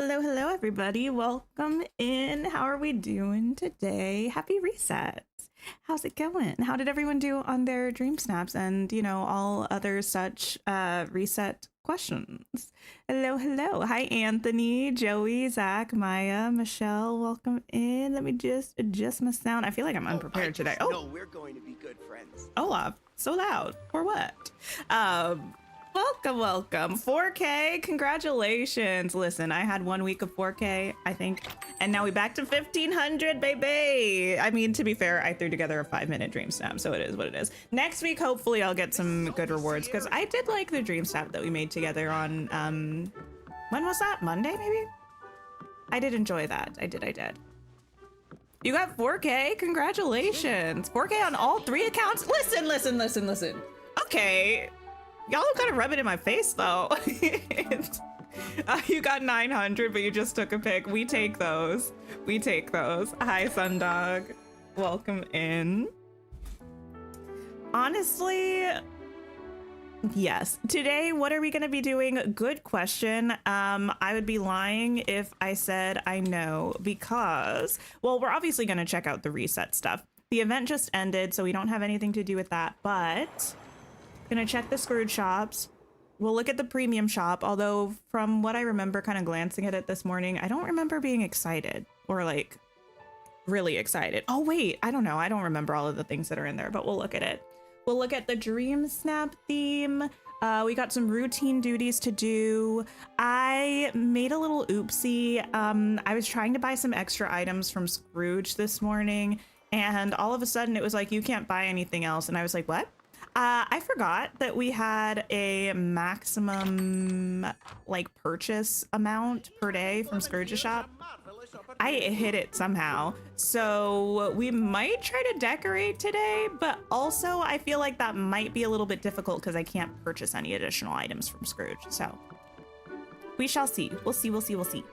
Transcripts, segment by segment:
Hello, hello, everybody. Welcome in. How are we doing today? Happy resets. How's it going? How did everyone do on their dream snaps and, you know, all other such reset questions? Hello, hello. Hi, Anthony, Joey, Zach, Maya, Michelle. Welcome in. Let me just adjust my sound. I feel like I'm unprepared today. Oh, no, we're going to be good friends. Olaf, so loud. For what? Welcome. 4K, congratulations. Listen, I had 1 week of 4K, I think, and now we back to 1500, baby. I mean, to be fair, I threw together a 5-minute dream snap, so it is what it is. Next week, hopefully I'll get some good rewards, because I did like the dream snap that we made together on, when was that? Monday, maybe? I did enjoy that. I did. You got 4K, congratulations. 4K on all 3 accounts. Listen. Okay. Y'all gotta rub it in my face though. You got 900, but you just took a pic. We take those. Hi, Sundog. Welcome in. Honestly, yes. Today, what are we gonna be doing? Good question. I would be lying if I said I know, because, well, we're obviously gonna check out the reset stuff. The event just ended, so we don't have anything to do with that, but gonna check the Scrooge shops. We'll look at the premium shop, although from what I remember kind of glancing at it this morning, I don't remember being excited or like really excited. Oh wait, I don't know. I don't remember all of the things that are in there, but we'll look at it. We'll look at the dream snap theme. We got some routine duties to do. I made a little oopsie. I was trying to buy some extra items from Scrooge this morning, and all of a sudden it was like, you can't buy anything else. And I was like, what? I forgot that we had a maximum like purchase amount per day from Scrooge's shop. I hit it somehow. So we might try to decorate today, but also I feel like that might be a little bit difficult because I can't purchase any additional items from Scrooge. So we shall see. We'll see.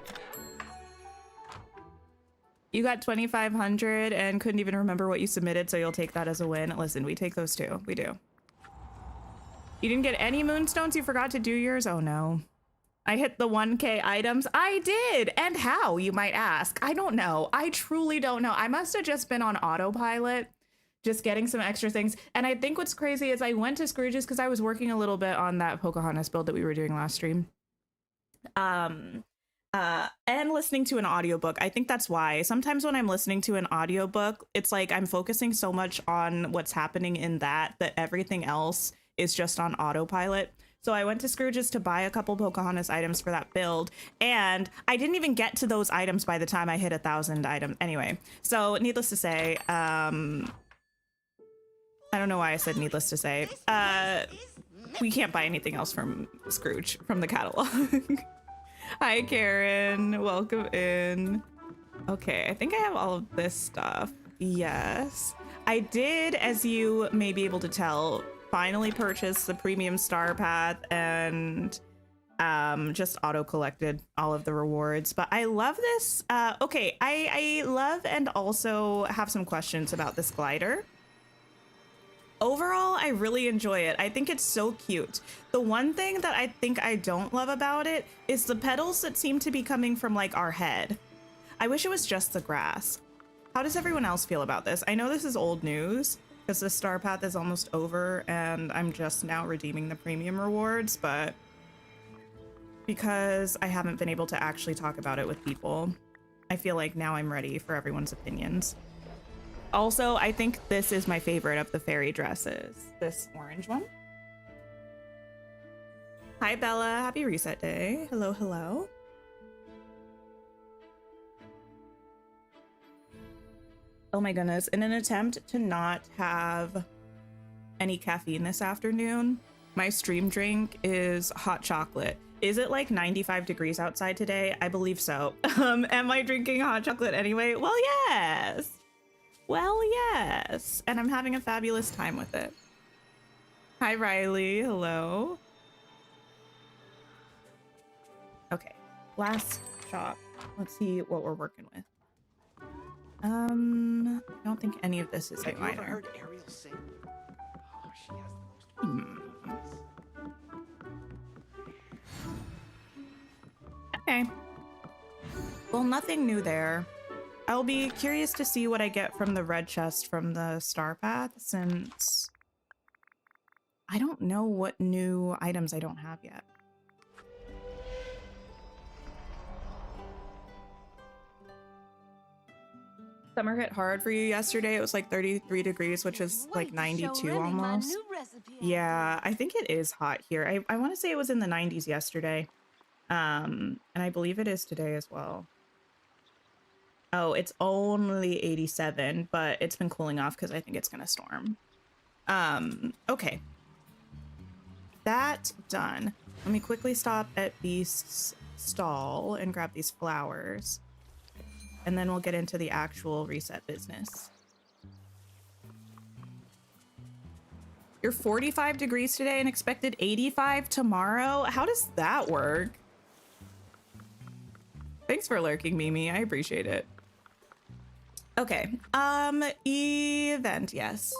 You got 2,500 and couldn't even remember what you submitted, so you'll take that as a win. Listen, we take those too. We do. You didn't get any moonstones? You forgot to do yours? Oh no. I hit the 1K items. I did. And how, you might ask? I don't know. I truly don't know. I must have just been on autopilot, just getting some extra things. And I think what's crazy is I went to Scrooge's because I was working a little bit on that Pocahontas build that we were doing last stream. And listening to an audiobook. I think that's why sometimes when I'm listening to an audiobook, it's like I'm focusing so much on what's happening in that everything else is just on autopilot. So I went to Scrooge's to buy a couple Pocahontas items for that build, and I didn't even get to those items by the time I hit 1,000 items. Anyway, so needless to say, I don't know why I said needless to say. We can't buy anything else from Scrooge from the catalog. Hi, Karen. Welcome in. Okay, I think I have all of this stuff. Yes. I did, as you may be able to tell, finally purchase the premium star path and just auto collected all of the rewards. But I love this. Okay, I love and also have some questions about this glider. Overall, I really enjoy it. I think it's so cute. The one thing that I think I don't love about it is the petals that seem to be coming from like our head. I wish it was just the grass. How does everyone else feel about this? I know this is old news because the star path is almost over and I'm just now redeeming the premium rewards, but because I haven't been able to actually talk about it with people, I feel like now I'm ready for everyone's opinions. Also, I think this is my favorite of the fairy dresses, this orange one. Hi, Bella. Happy reset day. Hello, hello. Oh my goodness. In an attempt to not have any caffeine this afternoon, my stream drink is hot chocolate. Is it like 95 degrees outside today? I believe so. Am I drinking hot chocolate anyway? Well, yes. Well, yes, and I'm having a fabulous time with it. Hi, Riley. Hello. Okay, last shop. Let's see what we're working with. I don't think any of this is a minor. Heard Ariel sing? Oh, she has the most Okay. well, nothing new there. I'll be curious to see what I get from the red chest from the star path, since I don't know what new items I don't have yet. Summer hit hard for you yesterday. It was like 33 degrees, which is like 92 almost. Yeah, I think it is hot here. I want to say it was in the 90s yesterday. And I believe it is today as well. Oh, it's only 87, but it's been cooling off because I think it's gonna storm. Okay. That's done. Let me quickly stop at Beast's stall and grab these flowers. And then we'll get into the actual reset business. You're 45 degrees today and expected 85 tomorrow? How does that work? Thanks for lurking, Mimi. I appreciate it. Okay, event, yes.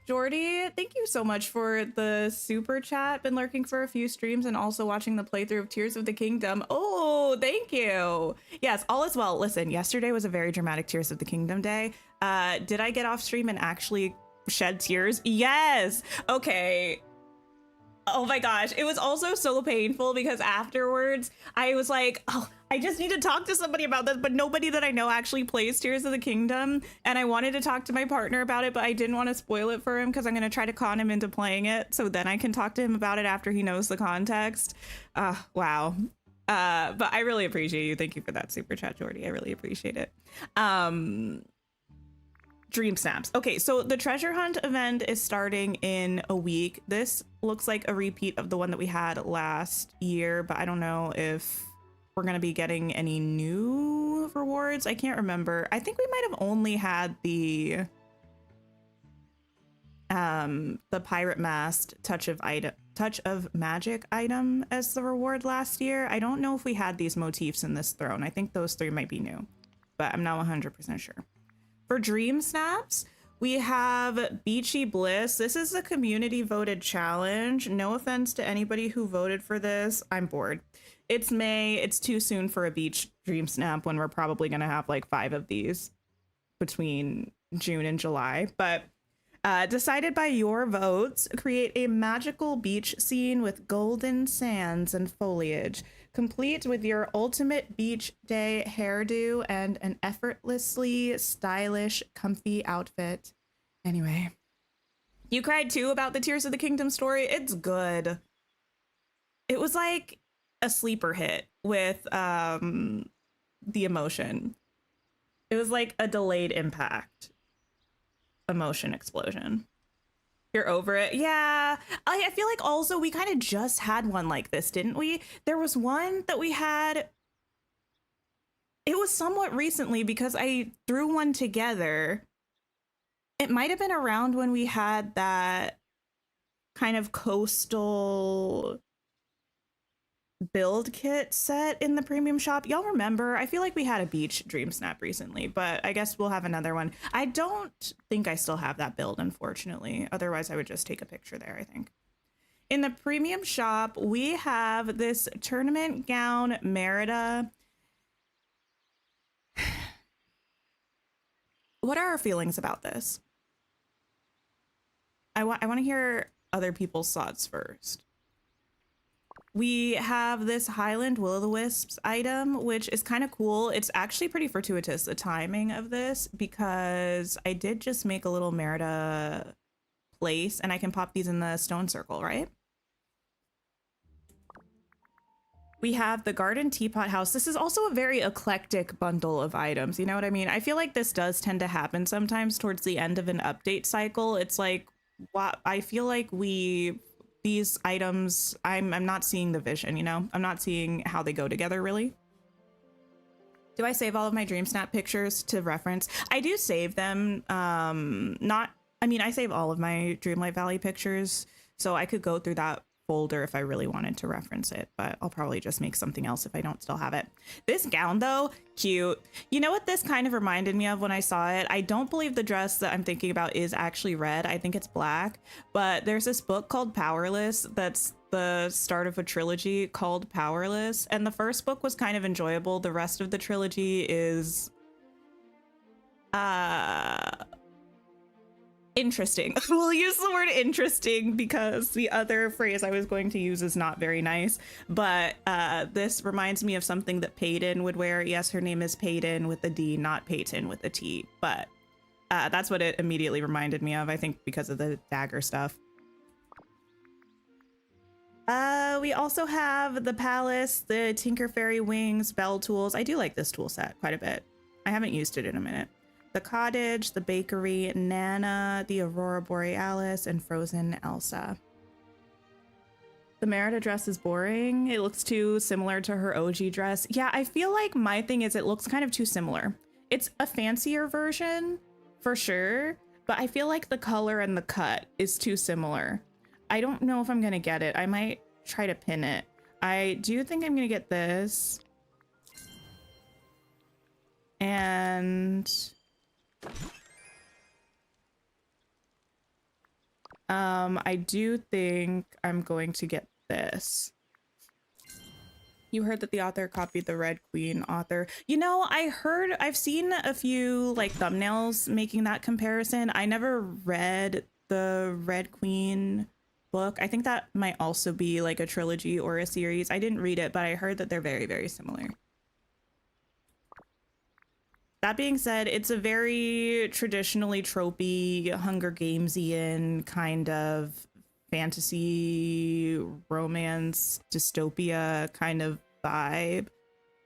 Jordy, thank you so much for the super chat. Been lurking for a few streams and also watching the playthrough of Tears of the Kingdom. Oh, thank you. Yes, all is well. Listen, yesterday was a very dramatic Tears of the Kingdom day. Did I get off stream and actually shed tears? Yes. Okay. Oh my gosh. It was also so painful because afterwards I was like, oh, I just need to talk to somebody about this, but nobody that I know actually plays Tears of the Kingdom. And I wanted to talk to my partner about it, but I didn't want to spoil it for him because I'm going to try to con him into playing it. So then I can talk to him about it after he knows the context. Wow. But I really appreciate you. Thank you for that super chat, Jordy. I really appreciate it. DreamSnaps. Okay, so the treasure hunt event is starting in a week. This looks like a repeat of the one that we had last year, but I don't know if we're going to be getting any new rewards. I can't remember. I think we might have only had the pirate mast touch of magic item as the reward last year. I don't know if we had these motifs in this throne. I think those three might be new, but I'm not 100% sure. For DreamSnaps, we have Beachy Bliss. This is a community voted challenge. No offense to anybody who voted for this. I'm bored. It's May. It's too soon for a beach DreamSnap when we're probably going to have like 5 of these between June and July. But decided by your votes, create a magical beach scene with golden sands and foliage, complete with your ultimate beach day hairdo and an effortlessly stylish, comfy outfit. Anyway, you cried too about the Tears of the Kingdom story. It's good. It was like a sleeper hit with the emotion. It was like a delayed impact emotion explosion. You're over it? Yeah. I feel like also we kind of just had one like this, didn't we? There was one that we had. It was somewhat recently because I threw one together. It might have been around when we had that kind of coastal build kit set in the premium shop. Y'all remember? I feel like we had a beach DreamSnap recently, but I guess we'll have another one. I don't think I still have that build, unfortunately. Otherwise, I would just take a picture there, I think. In the premium shop, we have this tournament gown Merida. What are our feelings about this? I want to hear other people's thoughts first. We have this Highland Will-o'-the-Wisps item, which is kind of cool. It's actually pretty fortuitous, the timing of this, because I did just make a little Merida place, and I can pop these in the stone circle, right? We have the Garden Teapot House. This is also a very eclectic bundle of items, you know what I mean? I feel like this does tend to happen sometimes towards the end of an update cycle. It's like, I feel like these items, I'm not seeing the vision, you know? I'm not seeing how they go together, really. Do I save all of my DreamSnap pictures to reference? I do save them. I save all of my Dreamlight Valley pictures, so I could go through that folder if I really wanted to reference it, but I'll probably just make something else if I don't still have it. This gown though, cute. You know what this kind of reminded me of when I saw it? I don't believe the dress that I'm thinking about is actually red. I think it's black, but there's this book called Powerless that's the start of a trilogy called Powerless, and the first book was kind of enjoyable. The rest of the trilogy is interesting. We'll use the word interesting because the other phrase I was going to use is not very nice, but this reminds me of something that Peyton would wear. Yes, her name is Peyton with a D, not Peyton with a T, but that's what it immediately reminded me of, I think because of the dagger stuff. We also have the palace, the Tinker Fairy wings, bell tools. I do like this tool set quite a bit. I haven't used it in a minute. The cottage, the bakery, Nana, the Aurora Borealis, and Frozen Elsa. The Merida dress is boring. It looks too similar to her OG dress. Yeah, I feel like my thing is it looks kind of too similar. It's a fancier version for sure, but I feel like the color and the cut is too similar. I don't know if I'm gonna get it. I might try to pin it. I do think I'm gonna get this. And I do think I'm going to get this. You heard that the author copied the Red Queen author. You know, I've seen a few like thumbnails making that comparison. I never read the Red Queen book. I think that might also be like a trilogy or a series. I didn't read it, but I heard that they're very, very similar. That being said, it's a very traditionally tropey, Hunger Gamesian kind of fantasy, romance, dystopia kind of vibe.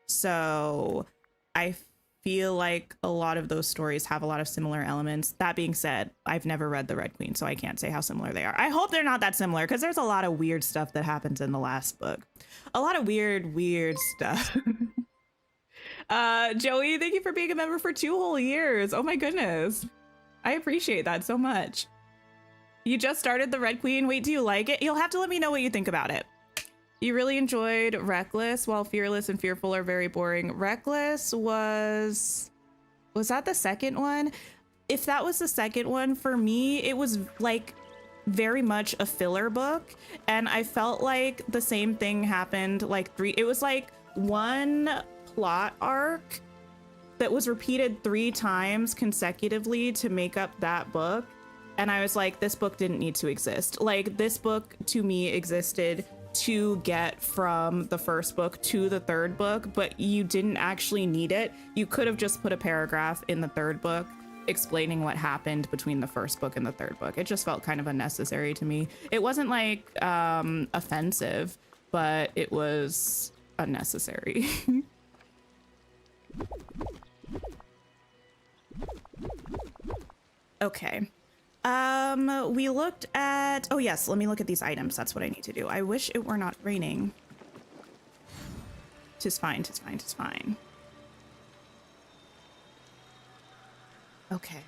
So I feel like a lot of those stories have a lot of similar elements. That being said, I've never read The Red Queen, so I can't say how similar they are. I hope they're not that similar because there's a lot of weird stuff that happens in the last book. A lot of weird stuff. Joey, thank you for being a member for 2 whole years. Oh my goodness. I appreciate that so much. You just started The Red Queen. Wait, do you like it? You'll have to let me know what you think about it. You really enjoyed Reckless, while Fearless and Fearful are very boring. Reckless was that the second one? If that was the second one, for me, it was like very much a filler book. And I felt like the same thing happened like it was like one plot arc that was repeated 3 times consecutively to make up that book. And I was like, this book didn't need to exist. Like, this book to me existed to get from the first book to the third book, but you didn't actually need it. You could have just put a paragraph in the third book explaining what happened between the first book and the third book. It just felt kind of unnecessary to me. It wasn't like offensive, but it was unnecessary. Okay. We looked at, oh yes, let me look at these items. That's what I need to do. I wish it were not raining. 'Tis fine, 'tis fine, 'tis fine. Okay.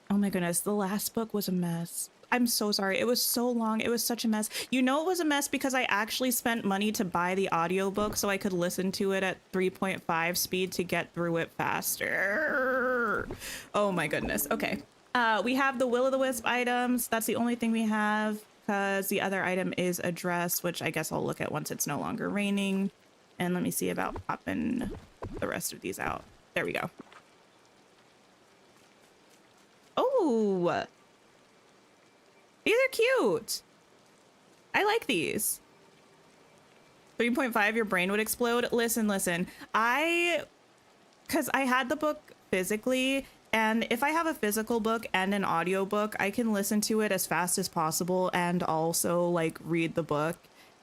Oh my goodness, the last book was a mess. I'm so sorry. It was so long. It was such a mess. You know it was a mess because I actually spent money to buy the audiobook so I could listen to it at 3.5 speed to get through it faster. Oh my goodness. Okay. We have the Will-o'-the-Wisp items. That's the only thing we have because the other item is a dress, which I guess I'll look at once it's no longer raining. And let me see about popping the rest of these out. There we go. Oh, these are cute. I like these. 3.5, your brain would explode. Listen. Because I had the book physically, and if I have a physical book and an audio book, I can listen to it as fast as possible and also like read the book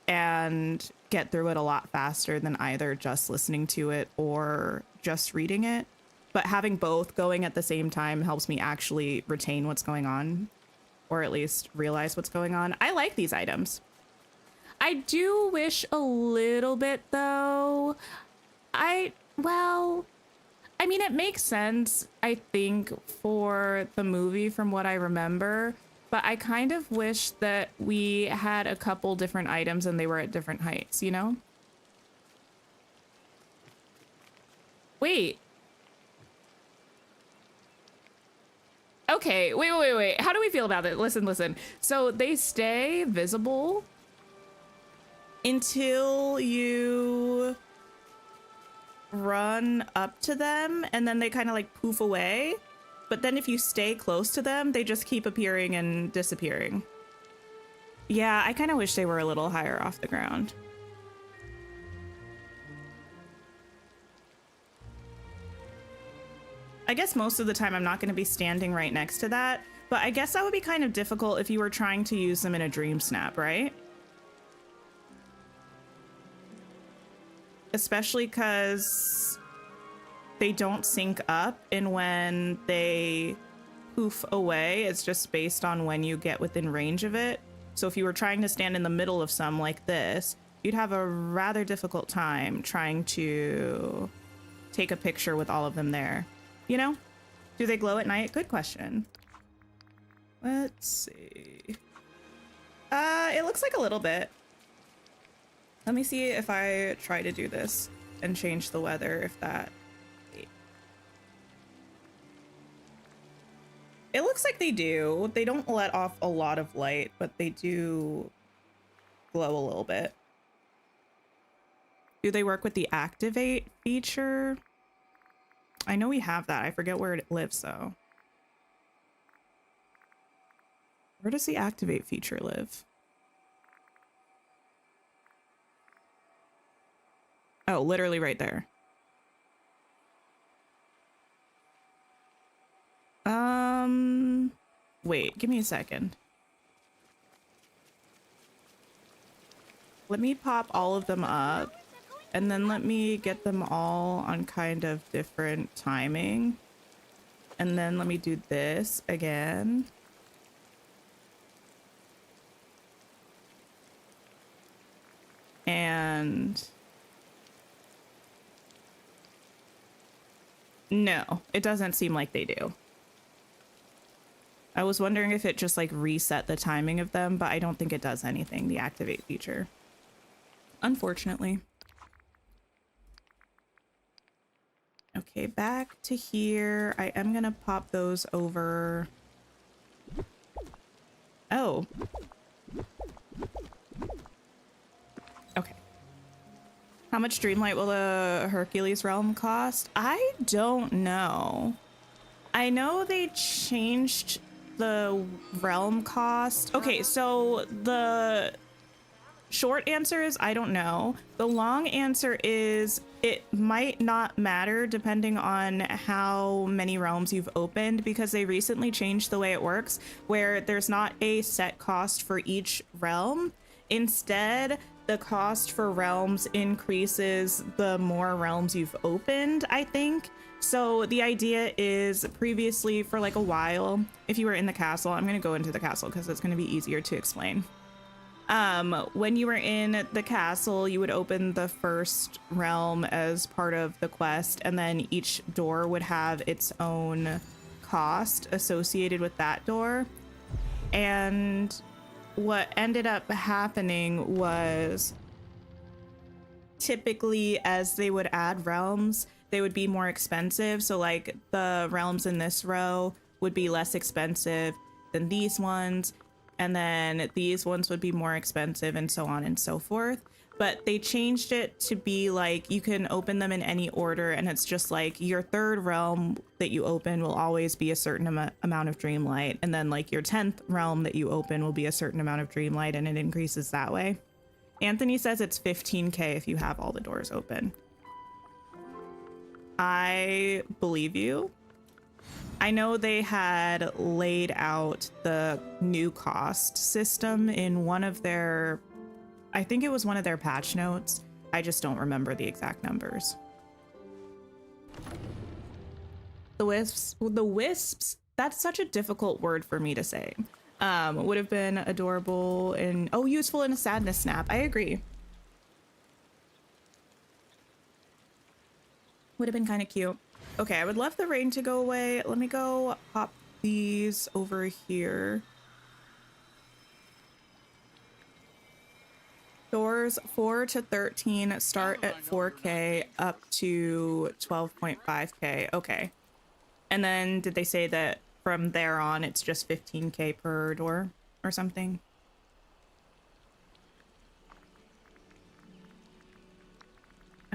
and get through it a lot faster than either just listening to it or just reading it. But having both going at the same time helps me actually retain what's going on, or at least realize what's going on. I like these items. I do wish a little bit though. Well, I mean, it makes sense, I think, for the movie from what I remember, But I kind of wish that we had a couple different items and they were at different heights, you know? Wait. Okay, wait. How do we feel about it? Listen. So they stay visible until you run up to them and then they kind of like poof away. But then if you stay close to them, they just keep appearing and disappearing. Yeah, I kind of wish they were a little higher off the ground. I guess most of the time I'm not going to be standing right next to that, but I guess that would be kind of difficult if you were trying to use them in a DreamSnap, right? Especially because they don't sync up, and when they poof away, it's just based on when you get within range of it. So if you were trying to stand in the middle of some like this, you'd have a rather difficult time trying to take a picture with all of them there. You know? Do they glow at night? Good question. Let's see. It looks like a little bit. Let me see if I try to do this and change the weather, if that... It looks like they do. They don't let off a lot of light, but they do glow a little bit. Do they work with the activate feature? I know we have that. I forget where it lives, though. Where does the activate feature live? Oh, literally right there. Wait, give me a second. Let me pop all of them up, and then let me get them all on kind of different timing. And then let me do this again. And no, it doesn't seem like they do. I was wondering if it just like reset the timing of them, but I don't think it does anything, the activate feature. Unfortunately. Okay, back to here. I am gonna pop those over. Oh. Okay. How much Dreamlight will the Hercules realm cost? I don't know. I know they changed the realm cost. Okay, so the short answer is I don't know. The long answer is it might not matter depending on how many realms you've opened, because they recently changed the way it works where there's not a set cost for each realm. Instead, the cost for realms increases the more realms you've opened, I think. So the idea is previously for like a while, if you were in the castle, I'm going to go into the castle because it's going to be easier to explain. When you were in the castle, you would open the first realm as part of the quest, and then each door would have its own cost associated with that door. And what ended up happening was typically as they would add realms, they would be more expensive. So like the realms in this row would be less expensive than these ones, and then these ones would be more expensive, and so on and so forth. But they changed it to be like you can open them in any order, and it's just like your third realm that you open will always be a certain amount of Dreamlight, and then like your 10th realm that you open will be a certain amount of Dreamlight, and it increases that way. Anthony says it's 15k if you have all the doors open. I believe you. I know they had laid out the new cost system in one of their, I think it was one of their patch notes. I just don't remember the exact numbers. The wisps, that's such a difficult word for me to say. Would have been adorable and, oh, useful in a sadness snap. I agree. Would have been kind of cute. Okay, I would love the rain to go away. Let me go pop these over here. Doors 4 to 13 start at 4K up to 12.5K. Okay. And then did they say that from there on it's just 15K per door or something?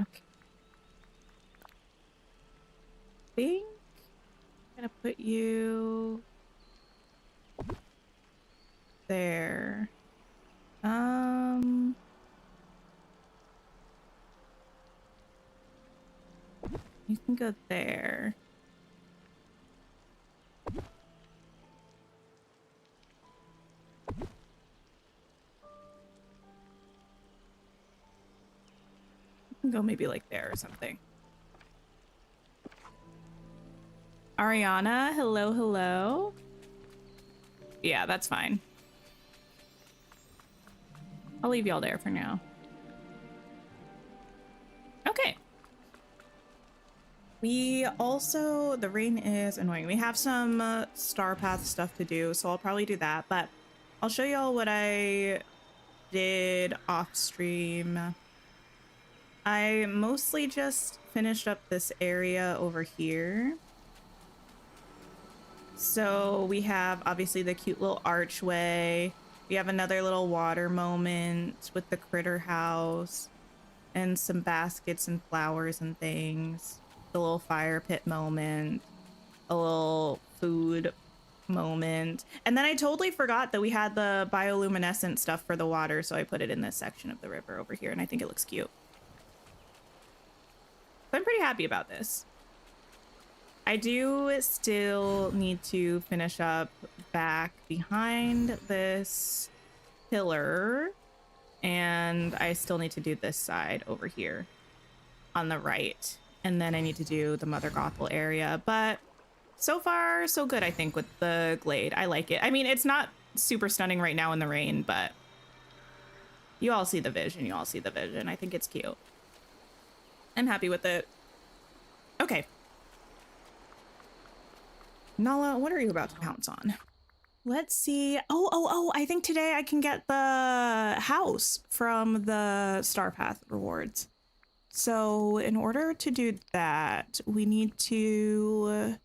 Okay. I think I'm gonna put you there. You can go there. You can go maybe like there or something. Ariana, hello, hello. Yeah, that's fine. I'll leave y'all there for now. Okay. We also, the rain is annoying. We have some star path stuff to do, so I'll probably do that, but I'll show y'all what I did off stream. I mostly just finished up this area over here. So we have obviously the cute little archway. We have another little water moment with the critter house and some baskets and flowers and things. The little fire pit moment, a little food moment. And then I totally forgot that we had the bioluminescent stuff for the water, so I put it in this section of the river over here, and I think it looks cute. So I'm pretty happy about this. I do still need to finish up back behind this pillar, and I still need to do this side over here on the right. And then I need to do the Mother Gothel area, but so far so good, I think, with the glade. I like it. I mean, it's not super stunning right now in the rain, but you all see the vision. You all see the vision. I think it's cute. I'm happy with it. Okay. Nala, what are you about to pounce on? Let's see. Oh, I think today I can get the house from the Star Path rewards. So in order to do that, we need to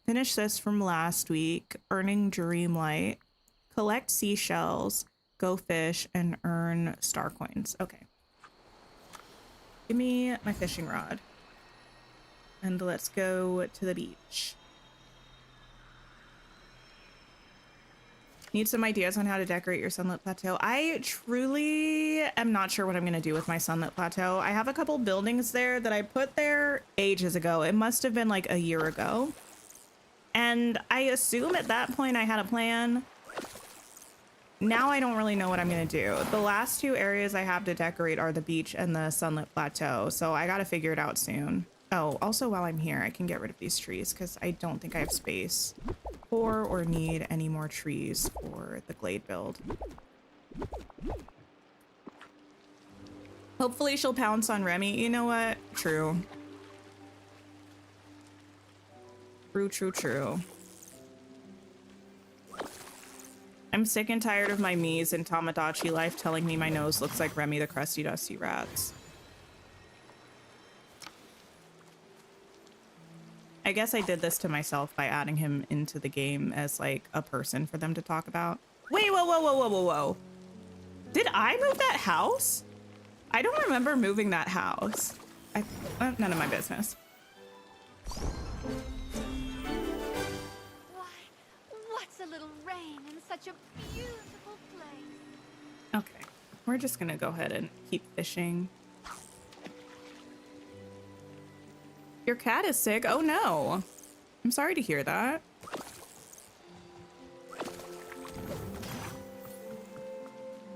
finish this from last week, earning Dreamlight, collect seashells, go fish, and earn star coins. Okay. Give me my fishing rod. And let's go to the beach. Need some ideas on how to decorate your Sunlit Plateau. I truly am not sure what I'm going to do with my Sunlit Plateau. I have a couple buildings there that I put there ages ago. It must have been like a year ago. And I assume at that point I had a plan. Now I don't really know what I'm going to do. The last two areas I have to decorate are the beach and the Sunlit Plateau. So I got to figure it out soon. Oh, also while I'm here, I can get rid of these trees because I don't think I have space for or need any more trees for the glade build. Hopefully she'll pounce on Remy. You know what? True. True. I'm sick and tired of my Mies and Tamagotchi life telling me my nose looks like Remy the Crusty Dusty Rats. I guess I did this to myself by adding him into the game as like a person for them to talk about. Wait, whoa. Did I move that house? I don't remember moving that house. None of my business. Why, what's a little rain in such a beautiful place? Okay, we're just gonna go ahead and keep fishing. Your cat is sick? Oh no. I'm sorry to hear that.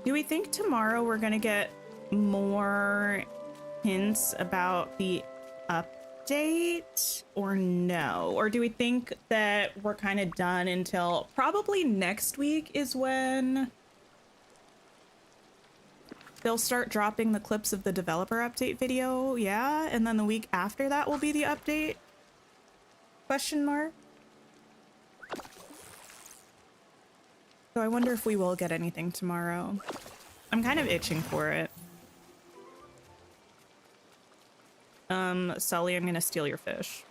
Do we think tomorrow we're gonna get more hints about the update or no? Or do we think that we're kind of done until probably next week is when they'll start dropping the clips of the developer update video? Yeah, and then the week after that will be the update? Question mark. So I wonder if we will get anything tomorrow. I'm kind of itching for it. Sully, I'm gonna steal your fish.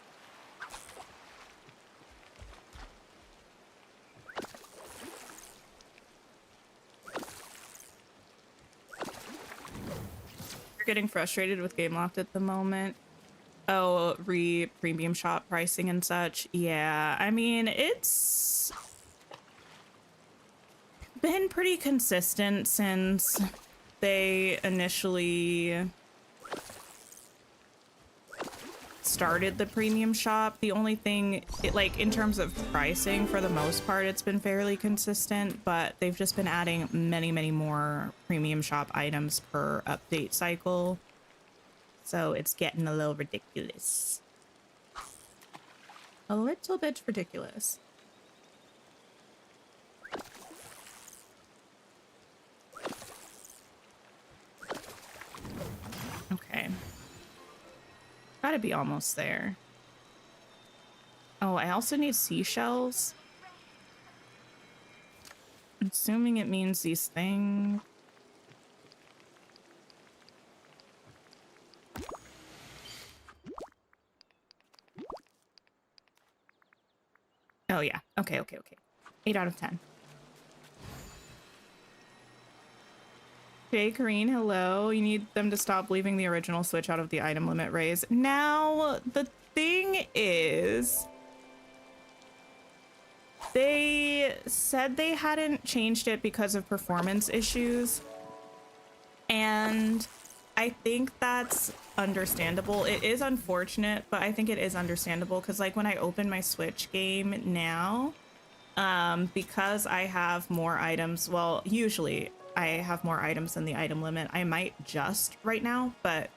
You're getting frustrated with Game Locked at the moment. Oh, premium shop pricing and such. Yeah, I mean, it's been pretty consistent since they initially started the premium shop. The only thing, like in terms of pricing, for the most part, it's been fairly consistent, but they've just been adding many more premium shop items per update cycle. So it's getting a little ridiculous. A little bit ridiculous. Okay. Gotta be almost there. Oh, I also need seashells. I'm assuming it means these things. Oh yeah. Okay. 8 out of 10. Hey, Kareen, hello. You need them to stop leaving the original Switch out of the item limit raise. Now, the thing is, they said they hadn't changed it because of performance issues. And I think that's understandable. It is unfortunate, but I think it is understandable because, like, when I open my Switch game now, because I have more items, well, usually I have more items than the item limit. I might just right now, but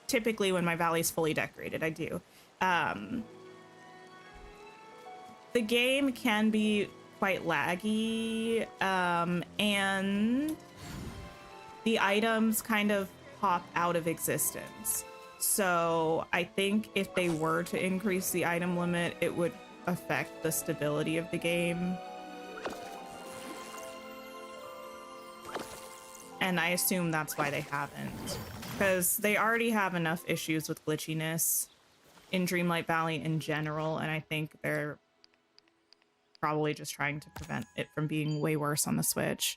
typically when my valley's fully decorated, I do. The game can be quite laggy, and the items kind of pop out of existence. So I think if they were to increase the item limit, it would affect the stability of the game. And I assume that's why they haven't, because they already have enough issues with glitchiness in Dreamlight Valley in general, and I think they're probably just trying to prevent it from being way worse on the Switch.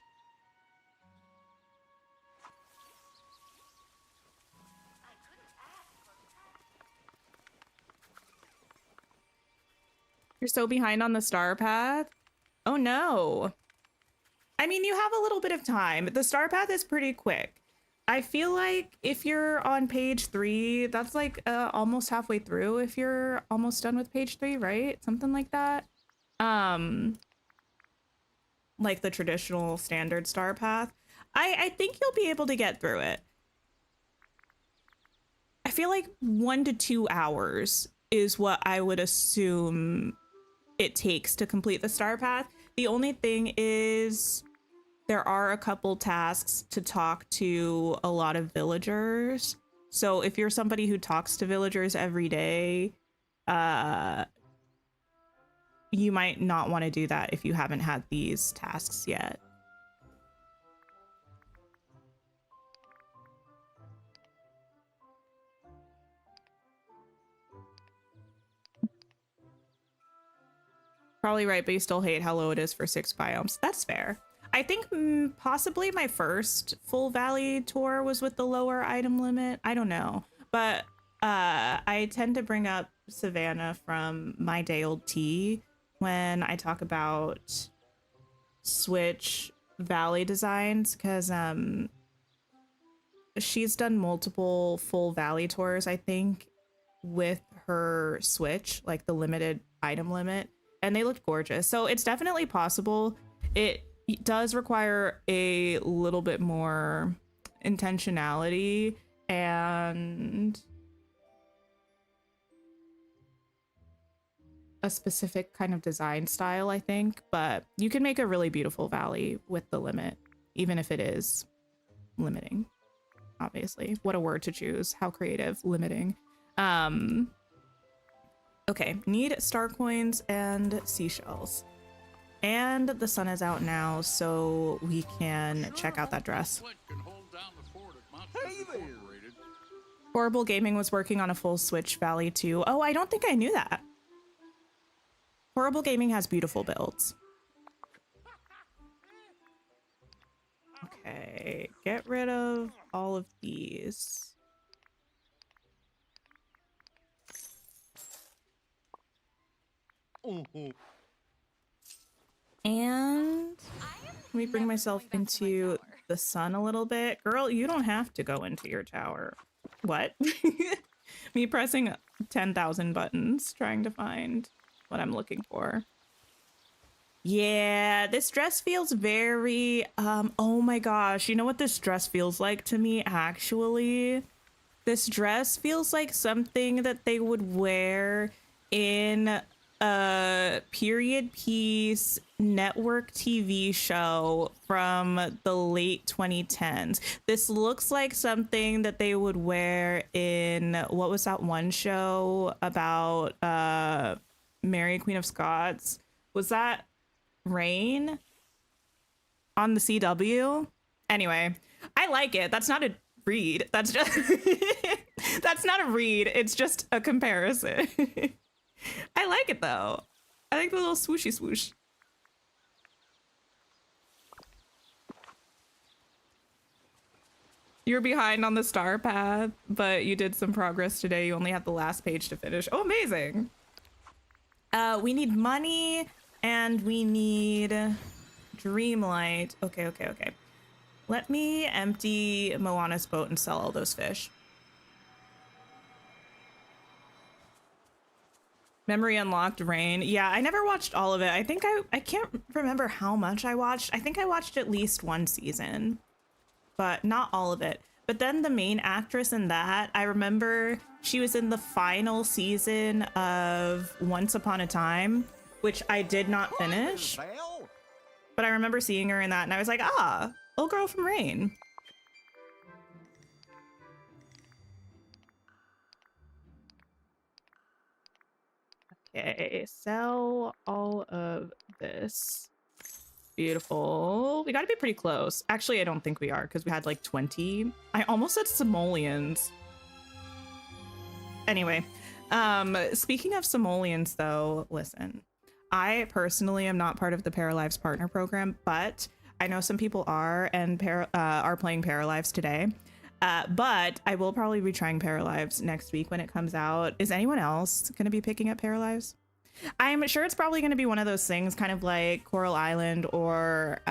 You're so behind on the star path? Oh no. I mean, you have a little bit of time. The star path is pretty quick. I feel like if you're on page 3, that's like almost halfway through if you're almost done with page 3, right? Something like that. Like the traditional standard star path. I think you'll be able to get through it. I feel like 1 to 2 hours is what I would assume it takes to complete the star path. The only thing is there are a couple tasks to talk to a lot of villagers. So if you're somebody who talks to villagers every day, you might not want to do that if you haven't had these tasks yet. Probably right, but you still hate how low it is for 6 biomes. That's fair. I think possibly my first full valley tour was with the lower item limit. I don't know. But I tend to bring up Savannah from My Day Old Tea when I talk about Switch valley designs, because she's done multiple full valley tours, I think, with her Switch, like the limited item limit, and they looked gorgeous. So it's definitely possible. It does require a little bit more intentionality and a specific kind of design style, I think, but you can make a really beautiful valley with the limit, even if it is limiting. Obviously, what a word to choose. How creative. Limiting. Okay, need star coins and seashells. And the sun is out now, so we can check out that dress. Hey there. Horrible Gaming was working on a full Switch Valley too. Oh, I don't think I knew that. Horrible Gaming has beautiful builds. Okay, get rid of all of these. And let me bring myself into the sun a little bit. Girl, you don't have to go into your tower. What? Me pressing 10,000 buttons trying to find what I'm looking for. Yeah, this dress feels very, oh my gosh, you know what this dress feels like to me, actually? This dress feels like something that they would wear in a period piece network TV show from the late 2010s. This looks like something that they would wear in, what was that one show about Mary Queen of Scots? Was that Rain on the CW? Anyway, I like it. That's not a read. That's just that's not a read. It's just a comparison. I like it though. I like the little swooshy swoosh. You're behind on the star path, but you did some progress today. You only have the last page to finish. Oh, amazing. We need money and we need Dreamlight. Okay. Let me empty Moana's boat and sell all those fish. Memory unlocked Rain. Yeah, I never watched all of it. I think I can't remember how much I watched. I think I watched at least one season, but not all of it. But then the main actress in that, I remember she was in the final season of Once Upon a Time, which I did not finish. But I remember seeing her in that and I was like, ah, little girl from Rain. Okay, sell all of this. Beautiful. We gotta be pretty close. Actually, I don't think we are because we had like 20. I almost said simoleons. Anyway, speaking of simoleons though, listen, I personally am not part of the Paralives Partner Program, but I know some people are and are playing Paralives today. But I will probably be trying Paralives next week when it comes out. Is anyone else going to be picking up Paralives? I'm sure it's probably going to be one of those things kind of like Coral Island or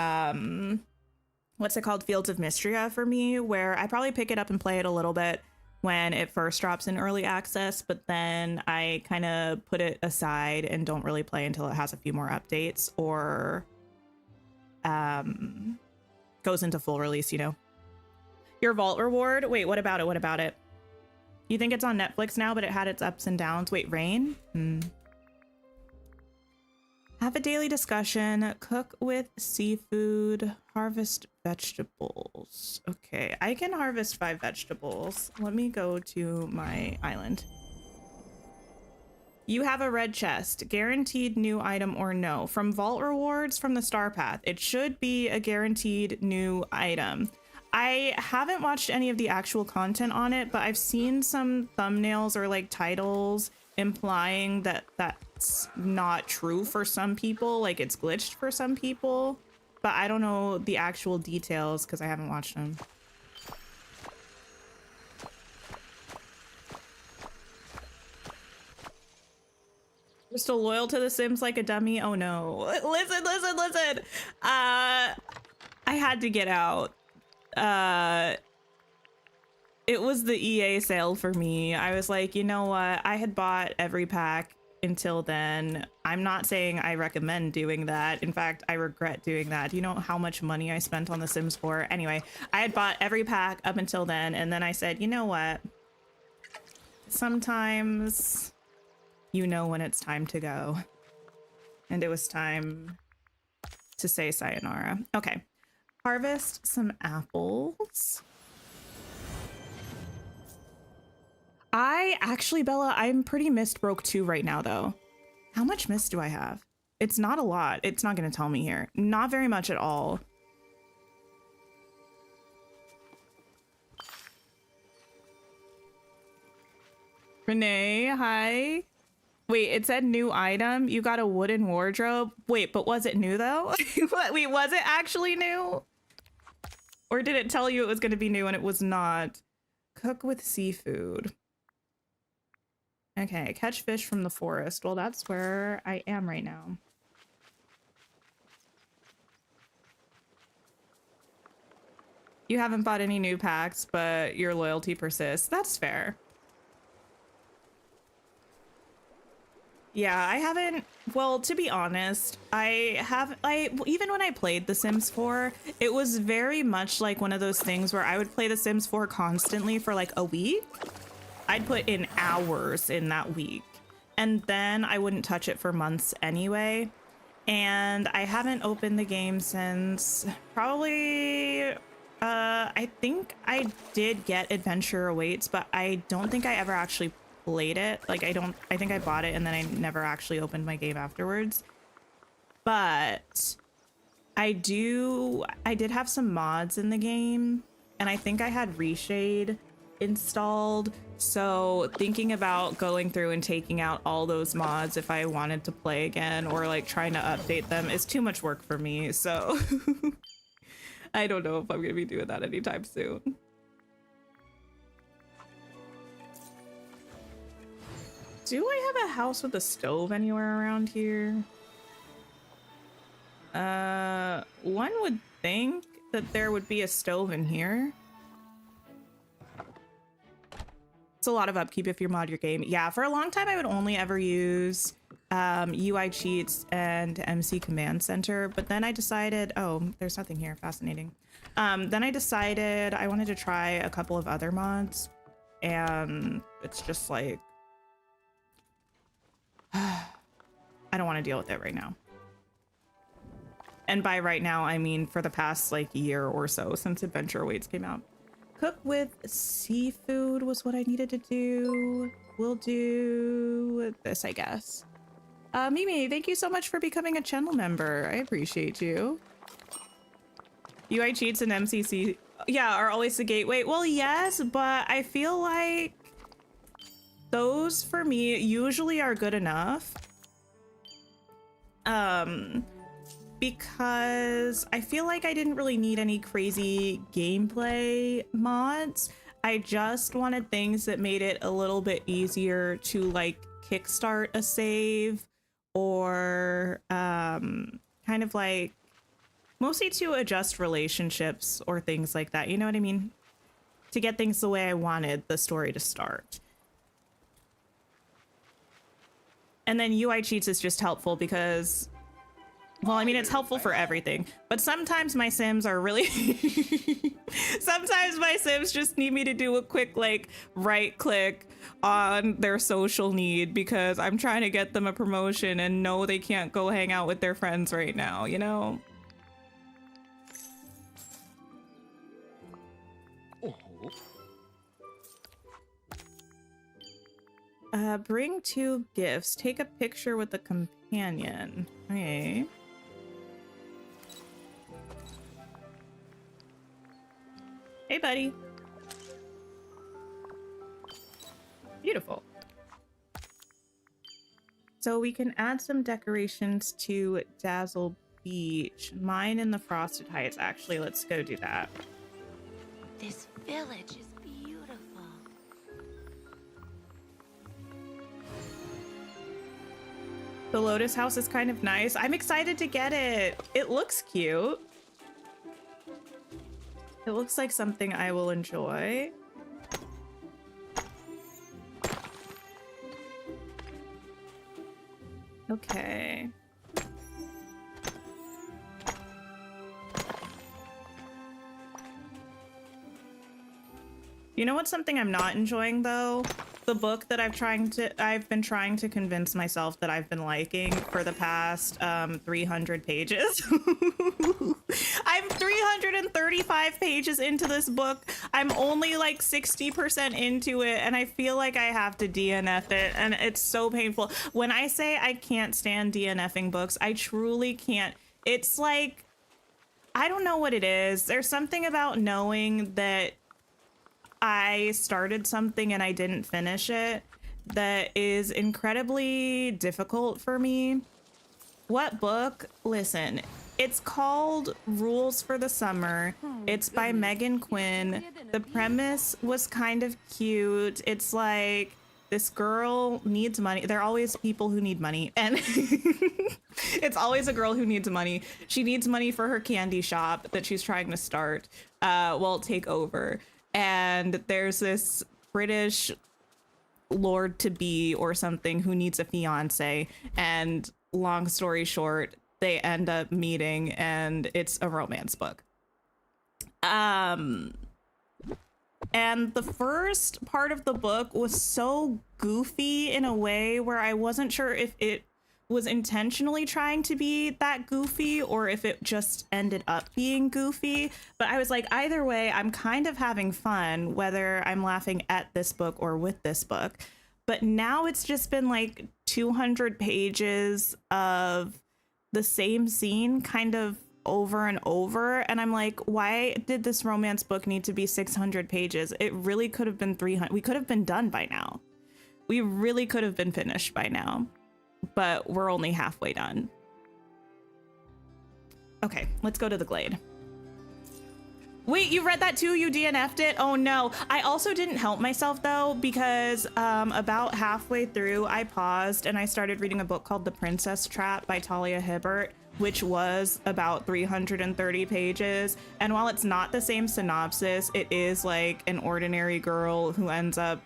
what's it called? Fields of Mystria for me, where I probably pick it up and play it a little bit when it first drops in early access, but then I kind of put it aside and don't really play until it has a few more updates or goes into full release, you know. Your vault reward? Wait, what about it? What about it? You think it's on Netflix now, but it had its ups and downs. Wait, Rain? Have a daily discussion. Cook with seafood. Harvest vegetables. Okay, I can harvest 5 vegetables. Let me go to my island. You have a red chest. Guaranteed new item or no. From vault rewards from the star path. It should be a guaranteed new item. I haven't watched any of the actual content on it, but I've seen some thumbnails or like titles implying that that's not true for some people, like it's glitched for some people, but I don't know the actual details because I haven't watched them. You're still loyal to The Sims like a dummy? Oh no. Listen. I had to get out. It was the EA sale for me. I was like, you know what? I had bought every pack until then. I'm not saying I recommend doing that. In fact, I regret doing that. Do you know how much money I spent on The Sims 4? Anyway, I had bought every pack up until then, and then I said, you know what? Sometimes you know when it's time to go. And it was time to say sayonara. Okay. Harvest some apples. Bella, I'm pretty mist broke too right now though. How much mist do I have? It's not a lot. It's not going to tell me here. Not very much at all. Renee, hi. Wait, it said new item. You got a wooden wardrobe. Wait, but was it new though? Wait, was it actually new? Or did it tell you it was going to be new and it was not? Cook with seafood. Okay, catch fish from the forest. Well, that's where I am right now. You haven't bought any new packs, but your loyalty persists. That's fair. Yeah, I haven't, well, to be honest, even when I played The Sims 4, it was very much like one of those things where I would play The Sims 4 constantly for like a week. I'd put in hours in that week, and then I wouldn't touch it for months anyway. And I haven't opened the game since probably, I think I did get Adventure Awaits, but I don't think I ever actually played it. Like, I think I bought it and then I never actually opened my game afterwards. But I did have some mods in the game, and I think I had Reshade installed. So thinking about going through and taking out all those mods if I wanted to play again, or like trying to update them, is too much work for me. So I don't know if I'm gonna be doing that anytime soon. Do I have a house with a stove anywhere around here? One would think that there would be a stove in here. It's a lot of upkeep if you mod your game. Yeah, for a long time I would only ever use UI cheats and MC Command Center, but then I decided, oh, there's nothing here, fascinating. Then I decided I wanted to try a couple of other mods, and it's just like, I don't want to deal with it right now. And by right now, I mean for the past like year or so since Adventure Awaits came out. Cook with seafood was what I needed to do. We'll do this, I guess. Mimi, thank you so much for becoming a channel member. I appreciate you. UI cheats and MCC, yeah, are always the gateway. Well, yes, but I feel like those for me usually are good enough. Because I feel like I didn't really need any crazy gameplay mods. I just wanted things that made it a little bit easier to like kickstart a save, or kind of like mostly to adjust relationships or things like that. You know what I mean? To get things the way I wanted the story to start. And then UI cheats is just helpful because, well, I mean, it's helpful for everything, but sometimes my Sims are really, sometimes my Sims just need me to do a quick, like, right click on their social need because I'm trying to get them a promotion and no, they can't go hang out with their friends right now, you know? Bring 2 gifts. Take a picture with a companion. Okay. Hey, buddy. Beautiful. So we can add some decorations to Dazzle Beach. Mine in the Frosted Heights. Actually, let's go do that. This village is beautiful. The Lotus House is kind of nice. I'm excited to get it. It looks cute. It looks like something I will enjoy. Okay. You know what's something I'm not enjoying though? the book that I've been trying to convince myself that I've been liking for the past 300 pages. I'm 335 pages into this book. I'm only like 60% into it, and I feel like I have to DNF it, and it's so painful. When I say I can't stand DNFing books, I truly can't. It's like, I don't know what it is. There's something about knowing that I started something and I didn't finish it that is incredibly difficult for me. What book? Listen, it's called Rules for the Summer. It's by Megan Quinn. The premise was kind of cute. It's like this girl needs money. There are always people who need money, and it's always a girl who needs money. She needs money for her candy shop that she's trying to start, take over. And there's this British lord-to-be or something who needs a fiance, and long story short, they end up meeting, and it's a romance book. And the first part of the book was so goofy in a way where I wasn't sure if it was intentionally trying to be that goofy or if it just ended up being goofy. But I was like, either way, I'm kind of having fun, whether I'm laughing at this book or with this book. But now it's just been like 200 pages of the same scene kind of over and over. And I'm like, why did this romance book need to be 600 pages? It really could have been 300. We could have been done by now. We really could have been finished by now. But we're only halfway done. Okay, let's go to the Glade. Wait, you read that too? You DNF'd it? Oh no. I also didn't help myself though, because about halfway through I paused and I started reading a book called The Princess Trap by Talia Hibbert, which was about 330 pages. And while it's not the same synopsis, it is like an ordinary girl who ends up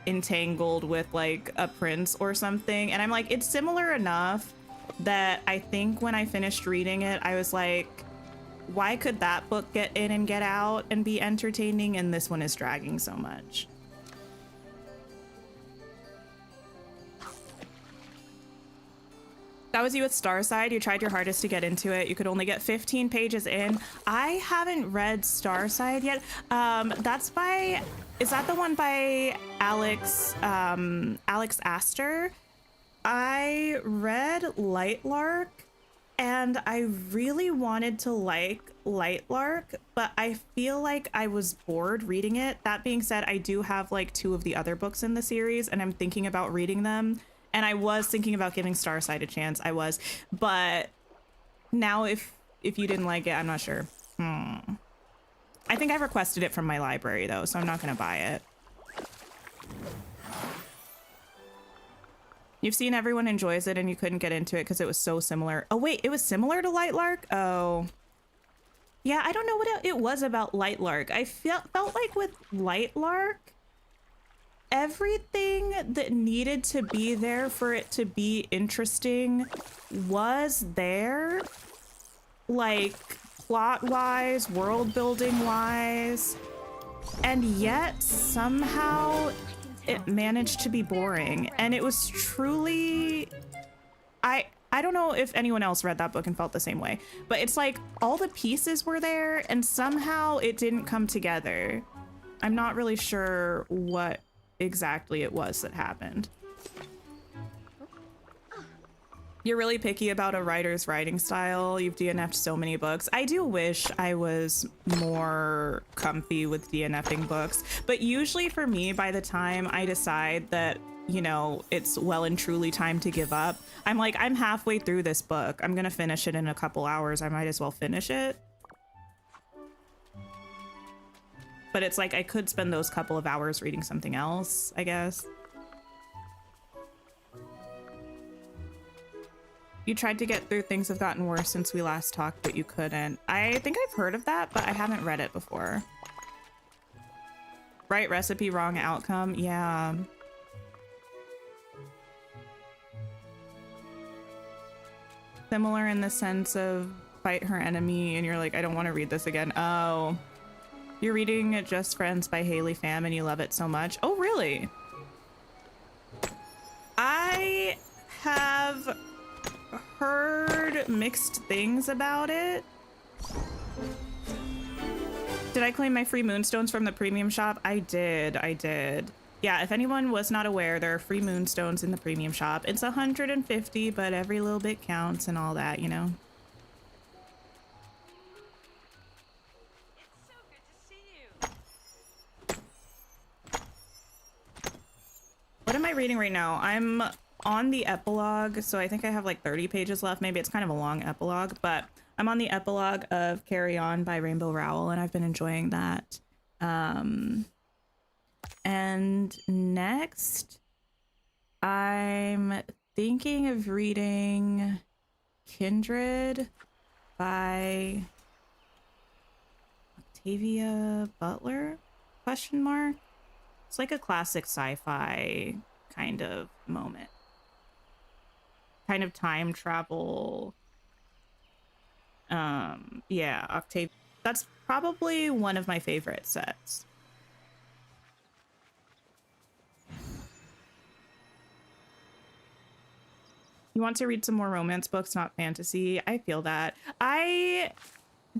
entangled with like a prince or something. And I'm like, it's similar enough that I think when I finished reading it, I was like, why could that book get in and get out and be entertaining, and this one is dragging so much? That was you with Starside. You tried your hardest to get into it. You could only get 15 pages in. I haven't read Starside yet. That's by, is that the one by Alex Astor? I read Lightlark and I really wanted to like Lightlark, but I feel like I was bored reading it. That being said, I do have like 2 of the other books in the series and I'm thinking about reading them. And I was thinking about giving Starside a chance. I was, but now if you didn't like it, I'm not sure. I think I requested it from my library though, so I'm not gonna buy it. You've seen everyone enjoys it and you couldn't get into it because it was so similar. Oh wait, it was similar to Lightlark? Oh. Yeah, I don't know what it was about Lightlark. I felt like with Lightlark, everything that needed to be there for it to be interesting was there. Like plot-wise, world-building-wise. And yet, somehow, it managed to be boring. And it was truly... I don't know if anyone else read that book and felt the same way, but it's like all the pieces were there and somehow it didn't come together. I'm not really sure what exactly it was that happened. You're really picky about a writer's writing style. You've DNF'd so many books. I do wish I was more comfy with DNFing books, but usually for me, by the time I decide that, you know, it's well and truly time to give up, I'm like, I'm halfway through this book. I'm gonna finish it in a couple hours. I might as well finish it. But it's like I could spend those couple of hours reading something else, I guess. You tried to get through Things Have Gotten Worse since we last talked, but you couldn't. I think I've heard of that, but I haven't read it before. Right recipe, wrong outcome. Yeah. Similar in the sense of fight her enemy and you're like, I don't want to read this again. Oh. You're reading Just Friends by Haley Pham and you love it so much. Oh, really? heard mixed things about it. Did I claim my free moonstones from the premium shop? I did. Yeah, if anyone was not aware, there are free moonstones in the premium shop. It's 150, but every little bit counts and all that, you know? It's so good to see you. What am I reading right now? I'm on the epilogue, so I think I have like 30 pages left. Maybe it's kind of a long epilogue, but I'm on the epilogue of Carry On by Rainbow Rowell, and I've been enjoying that. And next, I'm thinking of reading Kindred by Octavia Butler? Question mark? It's like a classic sci-fi kind of moment. Kind of time travel. Yeah, Octavia. That's probably one of my favorite sets. You want to read some more romance books, not fantasy? I feel that. I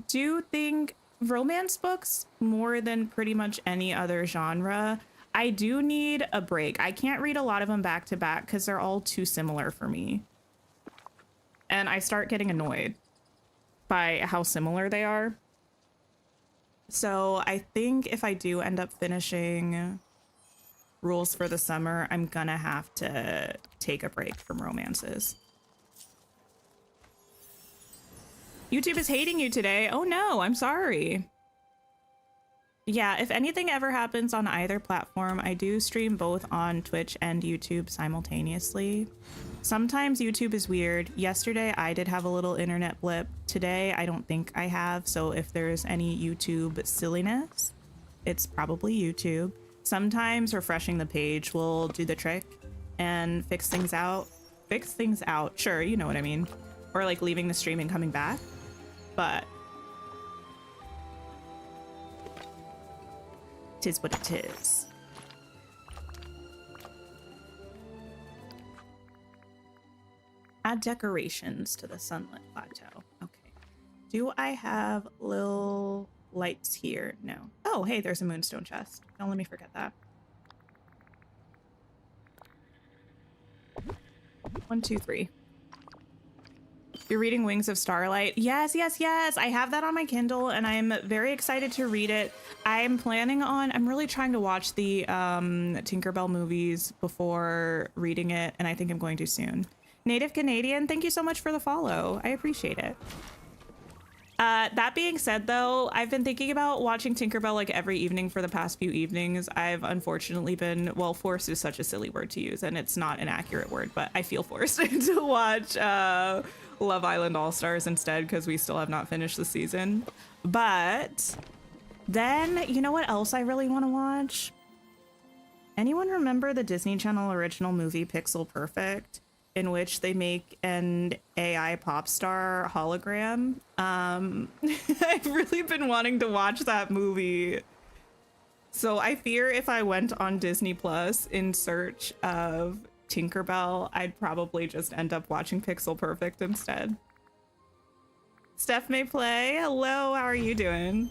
do think romance books, more than pretty much any other genre, I do need a break. I can't read a lot of them back to back because they're all too similar for me. And I start getting annoyed by how similar they are. So I think if I do end up finishing Rules for the Summer, I'm gonna have to take a break from romances. YouTube is hating you today. Oh no, I'm sorry. Yeah, if anything ever happens on either platform, I do stream both on Twitch and YouTube simultaneously. Sometimes YouTube is weird. Yesterday, I did have a little internet blip. Today, I don't think I have. So if there's any YouTube silliness, it's probably YouTube. Sometimes refreshing the page will do the trick and fix things out. Fix things out. Sure, you know what I mean. Or like leaving the stream and coming back. But it is what it is. Add decorations to the Sunlit Plateau. Okay. Do I have little lights here? No. Oh, hey, there's a moonstone chest. Don't let me forget that. 1, 2, 3. You're reading Wings of Starlight? Yes, yes, yes. I have that on my Kindle and I'm very excited to read it. I'm really trying to watch the Tinkerbell movies before reading it, and I think I'm going to soon. Native Canadian, thank you so much for the follow. I appreciate it. That being said, though, I've been thinking about watching Tinkerbell like every evening for the past few evenings. I've unfortunately been, well, forced is such a silly word to use, and it's not an accurate word, but I feel forced to watch Love Island All-Stars instead because we still have not finished the season. But then, you know what else I really want to watch? Anyone remember the Disney Channel original movie Pixel Perfect, in which they make an AI pop star hologram? I've really been wanting to watch that movie. So I fear if I went on Disney Plus in search of Tinkerbell, I'd probably just end up watching Pixel Perfect instead. Steph may play. Hello, how are you doing?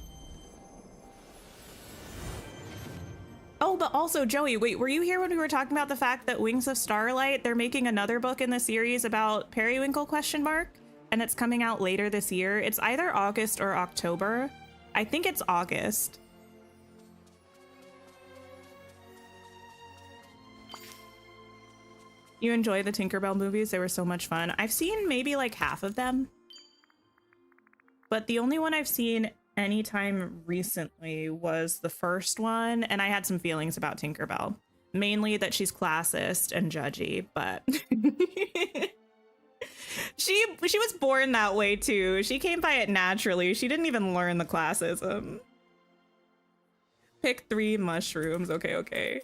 Oh, but also, Joey, wait, were you here when we were talking about the fact that Wings of Starlight, they're making another book in the series about Periwinkle ? And it's coming out later this year. It's either August or October. I think it's August. You enjoy the Tinkerbell movies? They were so much fun. I've seen maybe like half of them. But the only one I've seen anytime recently was the first one, and I had some feelings about Tinkerbell. Mainly that she's classist and judgy, but she was born that way too. She came by it naturally. She didn't even learn the classism. Pick 3 mushrooms. Okay.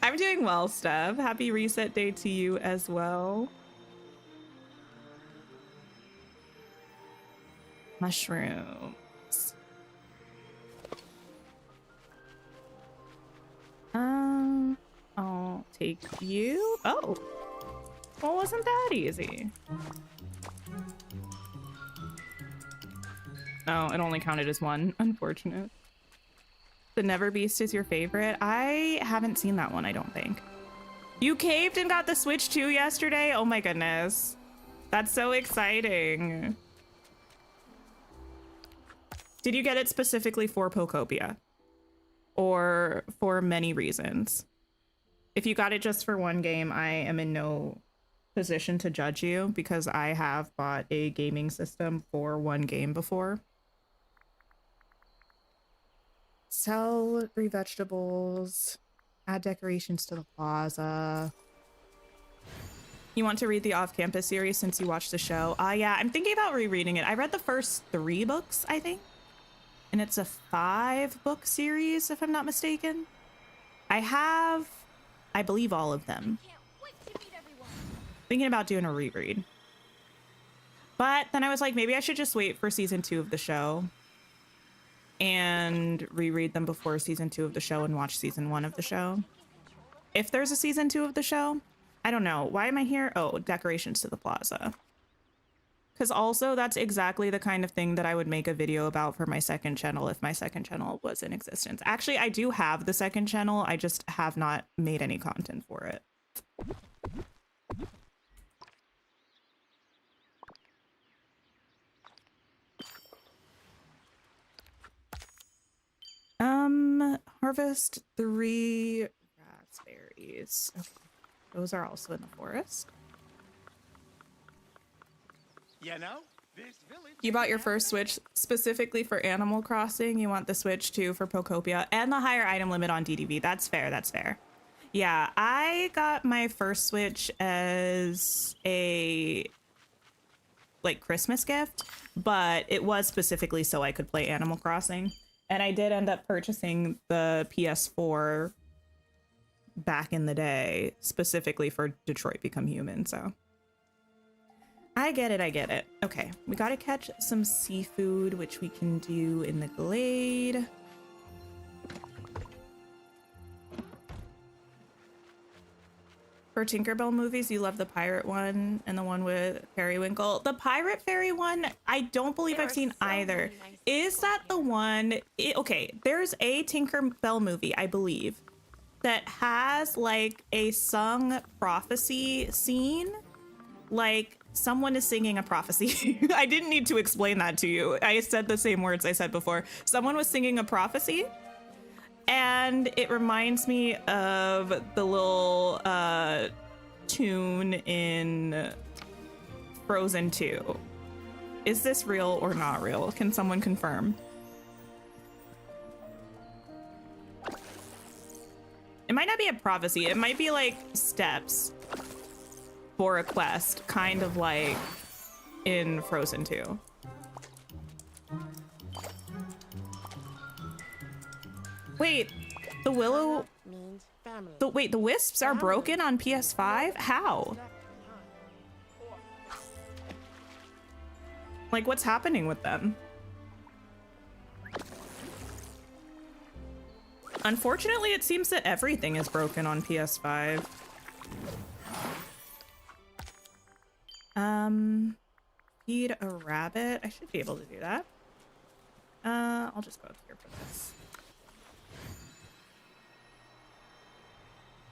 I'm doing well, Steph. Happy reset day to you as well. Mushrooms. I'll take you. Oh. Well, wasn't that easy? Oh, it only counted as one. Unfortunate. The Never Beast is your favorite? I haven't seen that one, I don't think. You caved and got the Switch 2 yesterday? Oh my goodness. That's so exciting. Did you get it specifically for Pokopia? Or for many reasons? If you got it just for one game, I am in no position to judge you because I have bought a gaming system for one game before. Sell 3 vegetables, add decorations to the plaza. You want to read the off-campus series since you watched the show? Yeah, I'm thinking about rereading it. I read the first 3 books, I think. And it's a 5-book series, if I'm not mistaken. I have, I believe, all of them. Can't wait to meet everyone. Thinking about doing a reread. But then I was like, maybe I should just wait for season 2 of the show and reread them before season 2 of the show and watch season 1 of the show. If there's a season 2 of the show, I don't know. Why am I here? Oh, decorations to the plaza. Because also that's exactly the kind of thing that I would make a video about for my second channel if my second channel was in existence. Actually, I do have the second channel. I just have not made any content for it. Harvest 3 raspberries. Okay. Those are also in the forest. You know, this village. You bought your first Switch specifically for Animal Crossing. You want the Switch 2 for Pokopia and the higher item limit on DDV. That's fair. That's fair. Yeah, I got my first Switch as a Christmas gift, but it was specifically so I could play Animal Crossing. And I did end up purchasing the PS4 back in the day specifically for Detroit Become Human, so I get it, I get it. Okay, we gotta catch some seafood, which we can do in the glade. For Tinkerbell movies, you love the pirate one and the one with Periwinkle. The Pirate Fairy one, I don't believe I've seen either. Is that the one? Okay, there's a Tinkerbell movie, I believe, that has like a sung prophecy scene. Like someone is singing a prophecy. I didn't need to explain that to you. I said the same words I said before. Someone was singing a prophecy. And it reminds me of the little tune in Frozen 2. Is this real or not real? Can someone confirm? It might not be a prophecy. It might be like steps for a quest, kind of like in Frozen 2. Wait, the willow... Wait, the wisps are broken on PS5? How? Like, what's happening with them? Unfortunately, it seems that everything is broken on PS5. Feed a rabbit. I should be able to do that. I'll just go up here for this.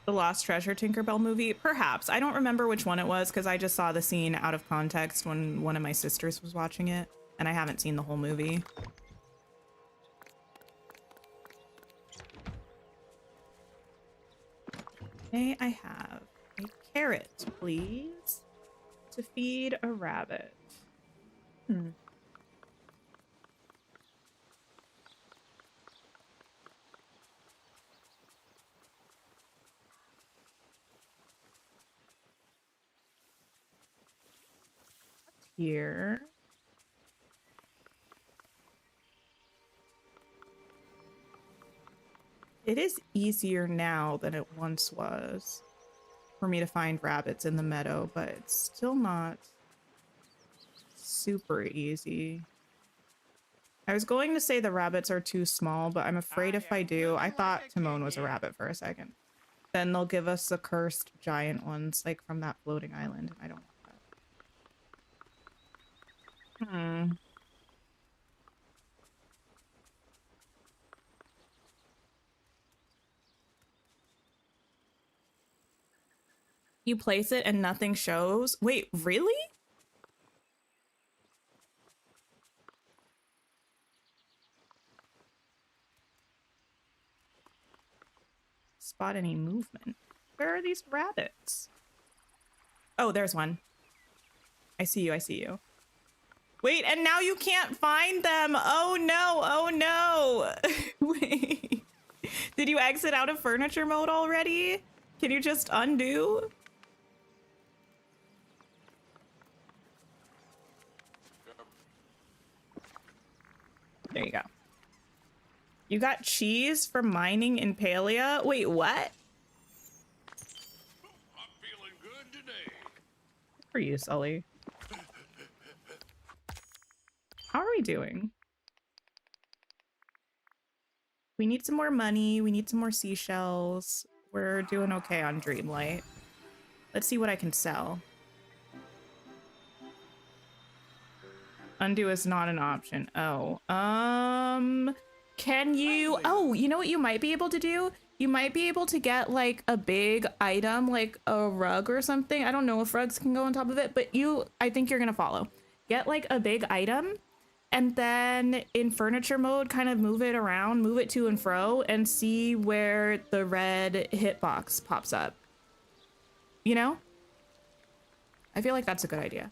The Lost Treasure Tinkerbell movie? Perhaps. I don't remember which one it was because I just saw the scene out of context when one of my sisters was watching it, and I haven't seen the whole movie. May I have a carrot, please, to feed a rabbit? Here. It is easier now than it once was for me to find rabbits in the meadow, but it's still not super easy. I was going to say the rabbits are too small, but I'm afraid if I do, I thought Timon was a rabbit for a second. then they'll give us the cursed giant ones, like from that floating island. I don't want that. Hmm. You place it and nothing shows? Wait, really? Spot any movement. Where are these rabbits? Oh, there's one. I see you, I see you. Wait, and now you can't find them. Oh no, oh no. Wait. Did you exit out of furniture mode already? Can you just undo? There you go. You got cheese for mining in Palea? Wait, what? I'm feeling good today. Good for you, Sully. How are we doing? We need some more money. We need some more seashells. We're doing okay on Dreamlight. Let's see what I can sell. Undo is not an option. Oh, can you, oh, you know what you might be able to do? You might be able to get like a big item, like a rug or something. I don't know if rugs can go on top of it, but I think you're gonna follow. Get like a big item and then in furniture mode, kind of move it around, move it to and fro and see where the red hitbox pops up. You know? I feel like that's a good idea.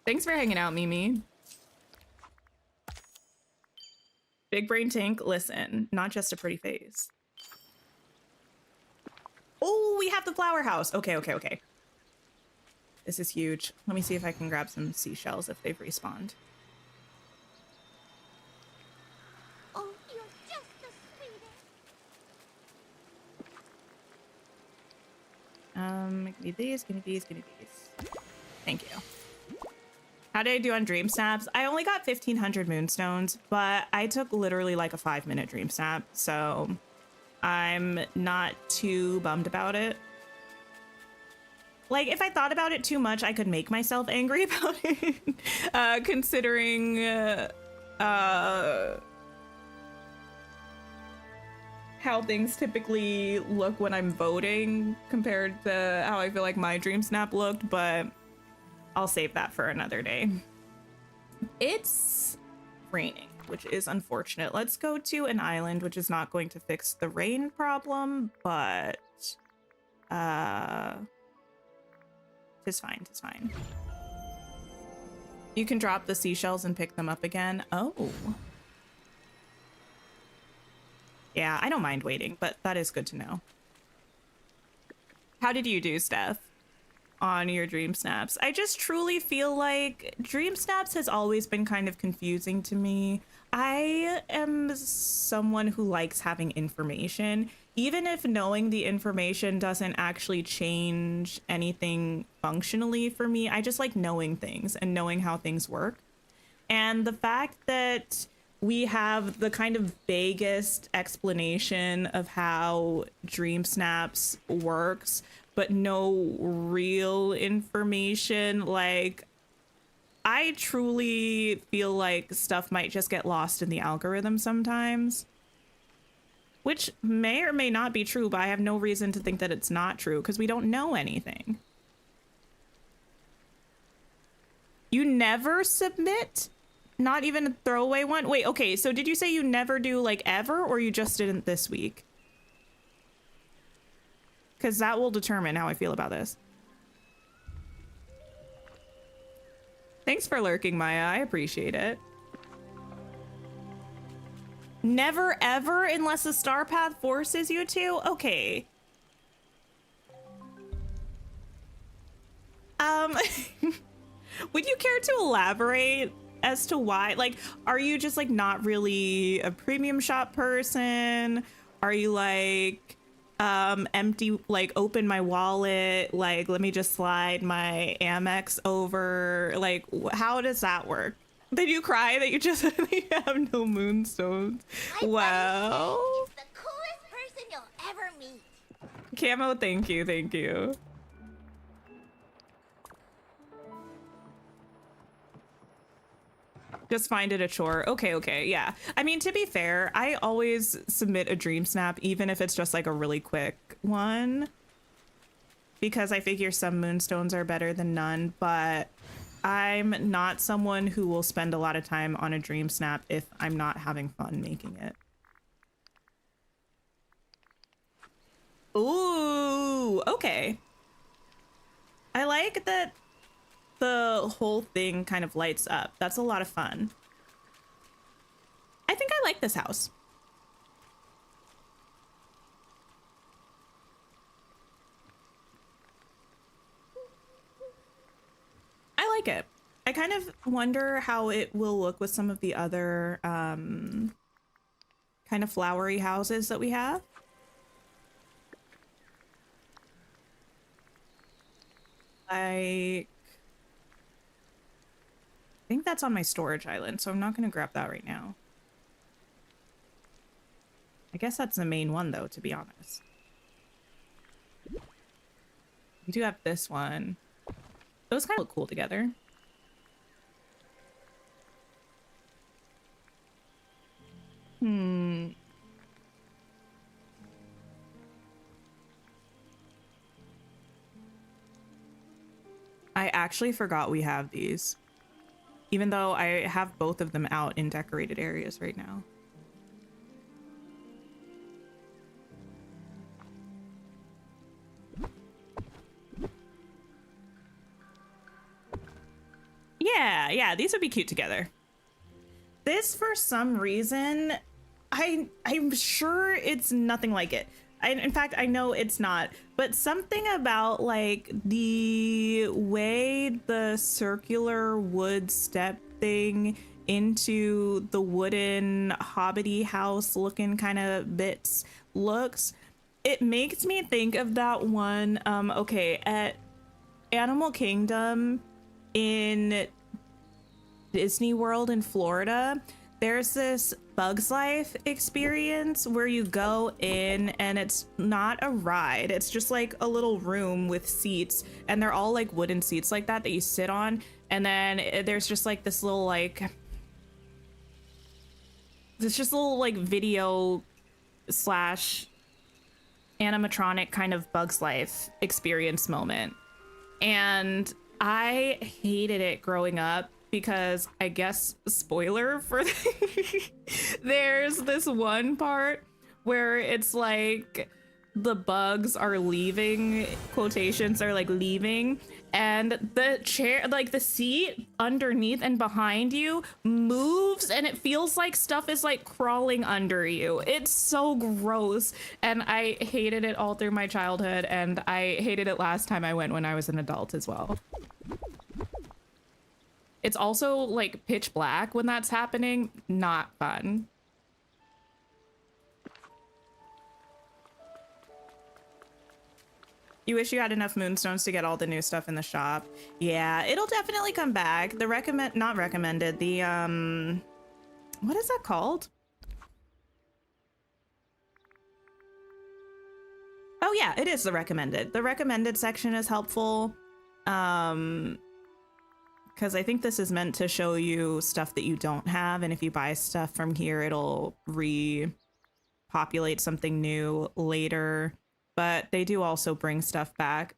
Thanks for hanging out, Mimi. Big brain tank, listen, not just a pretty face. Oh, we have the flower house. Okay, okay, okay. This is huge. Let me see if I can grab some seashells if they've respawned. Oh, you're just the sweetest. Give me these, give me these, give me these. Thank you. How did I do on DreamSnaps? I only got 1,500 moonstones, but I took literally like a 5-minute DreamSnap, so I'm not too bummed about it. Like, if I thought about it too much, I could make myself angry about it, considering how things typically look when I'm voting compared to how I feel like my DreamSnap looked, but I'll save that for another day. It's raining, which is unfortunate. Let's go to an island, which is not going to fix the rain problem, but tis fine, tis fine. You can drop the seashells and pick them up again. Oh. Yeah, I don't mind waiting, but that is good to know. How did you do, Steph, on your DreamSnaps? I just truly feel like DreamSnaps has always been kind of confusing to me. I am someone who likes having information, even if knowing the information doesn't actually change anything functionally for me. I just like knowing things and knowing how things work. And the fact that we have the kind of vaguest explanation of how DreamSnaps works, but no real information, like, I truly feel like stuff might just get lost in the algorithm sometimes, which may or may not be true, but I have no reason to think that it's not true because we don't know anything. You never submit? Not even a throwaway one? Wait, okay, so did you say you never do, like, ever, or you just didn't this week? Because that will determine how I feel about this. Thanks for lurking, Maya. I appreciate it. Never ever unless the star path forces you to? Okay. Would you care to elaborate as to why? Like, are you just like not really a premium shop person? Are you like empty, like open my wallet, like let me just slide my Amex over, like how does that work? Did you cry that you just have no moonstones? Well, It's the coolest person you'll ever meet. Camo, thank you, thank you. Just find it a chore. Okay, yeah. I mean, to be fair, I always submit a dream snap, even if it's just like a really quick one, because I figure some moonstones are better than none, but I'm not someone who will spend a lot of time on a dream snap if I'm not having fun making it. Ooh, okay. I like that the whole thing kind of lights up. That's a lot of fun. I think I like this house. I like it. I kind of wonder how it will look with some of the other kind of flowery houses that we have. I think that's on my storage island, so I'm not going to grab that right now. I guess that's the main one, though, to be honest. We do have this one. Those kind of look cool together. I actually forgot we have these, even though I have both of them out in decorated areas right now. Yeah, these would be cute together. This, for some reason, I'm sure it's nothing like it. In fact, I know it's not, but something about like the way the circular wood step thing into the wooden hobbity house looking kind of bits looks, it makes me think of that one, okay, at Animal Kingdom in Disney World in Florida, there's this Bug's Life experience where you go in and it's not a ride. It's just like a little room with seats, and they're all like wooden seats like that you sit on. And then there's just like this little like, it's just a little like video slash animatronic kind of Bug's Life experience moment. And I hated it growing up because I guess, spoiler for there's this one part where it's like the bugs are leaving, quotations are like leaving, and the chair, like the seat underneath and behind you moves, and it feels like stuff is like crawling under you. It's so gross, and I hated it all through my childhood, and I hated it last time I went when I was an adult as well. It's also like pitch black when that's happening. Not fun. You wish you had enough moonstones to get all the new stuff in the shop. Yeah, it'll definitely come back. The not recommended. The, what is that called? Oh yeah, it is the recommended. The recommended section is helpful. Because I think this is meant to show you stuff that you don't have, and if you buy stuff from here, it'll repopulate something new later. But they do also bring stuff back,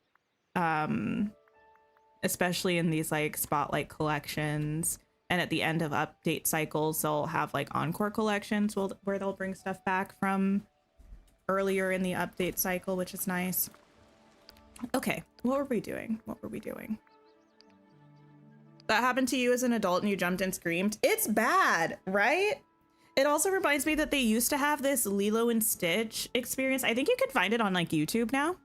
especially in these like spotlight collections, and at the end of update cycles, they'll have like encore collections where they'll bring stuff back from earlier in the update cycle, which is nice. Okay, what were we doing? That happened to you as an adult and you jumped and screamed? It's bad, right? It also reminds me that they used to have this Lilo and Stitch experience. I think you could find it on like YouTube now.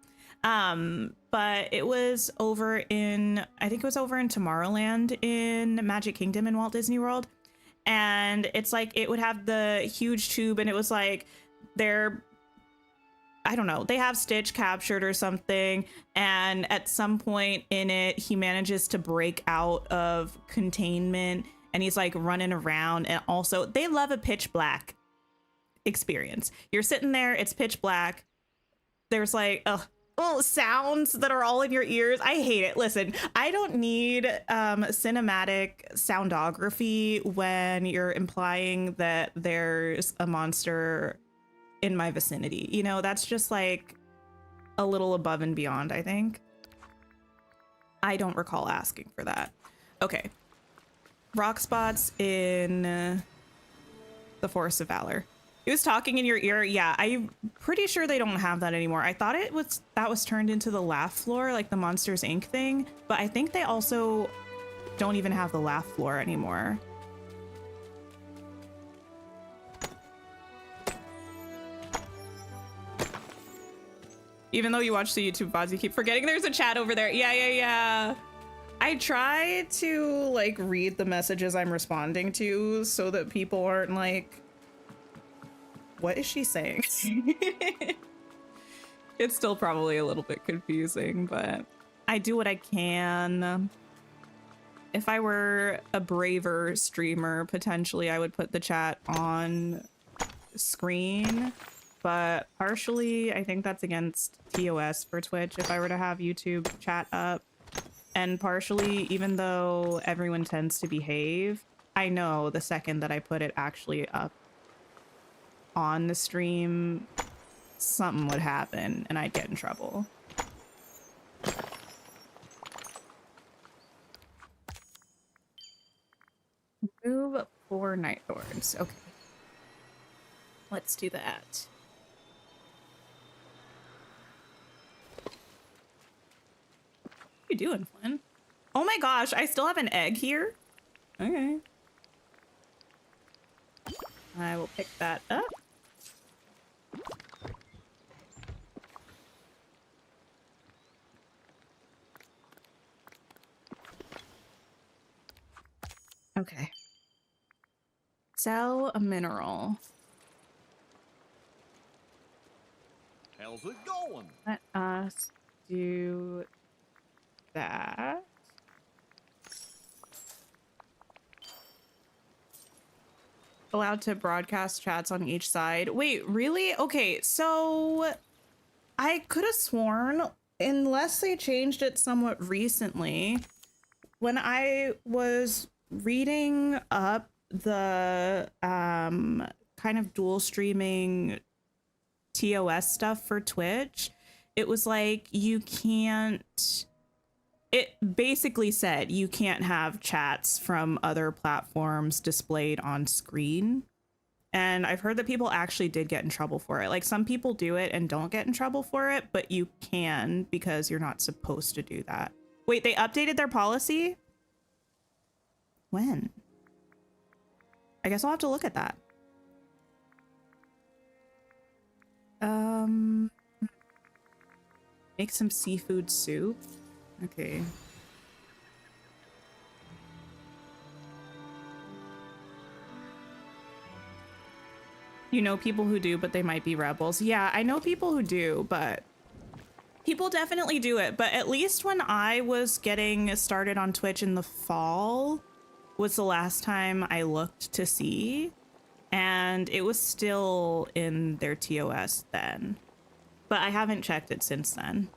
But it was over in, I think it was over in Tomorrowland in Magic Kingdom in Walt Disney World. And it's like, it would have the huge tube, and it was like, they're I don't know, they have Stitch captured or something, and at some point in it he manages to break out of containment and he's like running around. And also they love a pitch black experience. You're sitting there, it's pitch black, there's like sounds that are all in your ears. I hate it. Listen, I don't need cinematic soundography when you're implying that there's a monster in my vicinity. You know, that's just like a little above and beyond, I think. I don't recall asking for that. Okay. Rock spots in the Forest of Valor. It was talking in your ear. Yeah, I'm pretty sure they don't have that anymore. I thought that was turned into the laugh floor, like the Monsters Inc. thing, but I think they also don't even have the laugh floor anymore. Even though you watch the YouTube VODs, you keep forgetting there's a chat over there. Yeah. I try to like read the messages I'm responding to so that people aren't like, what is she saying? It's still probably a little bit confusing, but I do what I can. If I were a braver streamer, potentially I would put the chat on screen, but partially I think that's against TOS for Twitch if I were to have YouTube chat up. And partially, even though everyone tends to behave, I know the second that I put it actually up on the stream, something would happen and I'd get in trouble. Move 4 night lords. Okay. Let's do that. What are you doing, Flynn? Oh my gosh, I still have an egg here? Okay. I will pick that up. Okay. Sell a mineral. How's it going? Let us do that. Allowed to broadcast chats on each side. Wait, really? Okay, so I could have sworn, unless they changed it somewhat recently, when I was reading up the kind of dual streaming TOS stuff for Twitch, it was like you can't, it basically said you can't have chats from other platforms displayed on screen. And I've heard that people actually did get in trouble for it. Like some people do it and don't get in trouble for it, but you can because you're not supposed to do that. Wait, they updated their policy? When? I guess I'll have to look at that. Make some seafood soup. Okay. You know people who do, but they might be rebels. Yeah, I know people who do, but people definitely do it. But at least when I was getting started on Twitch in the fall was the last time I looked to see, and it was still in their TOS then. But I haven't checked it since then.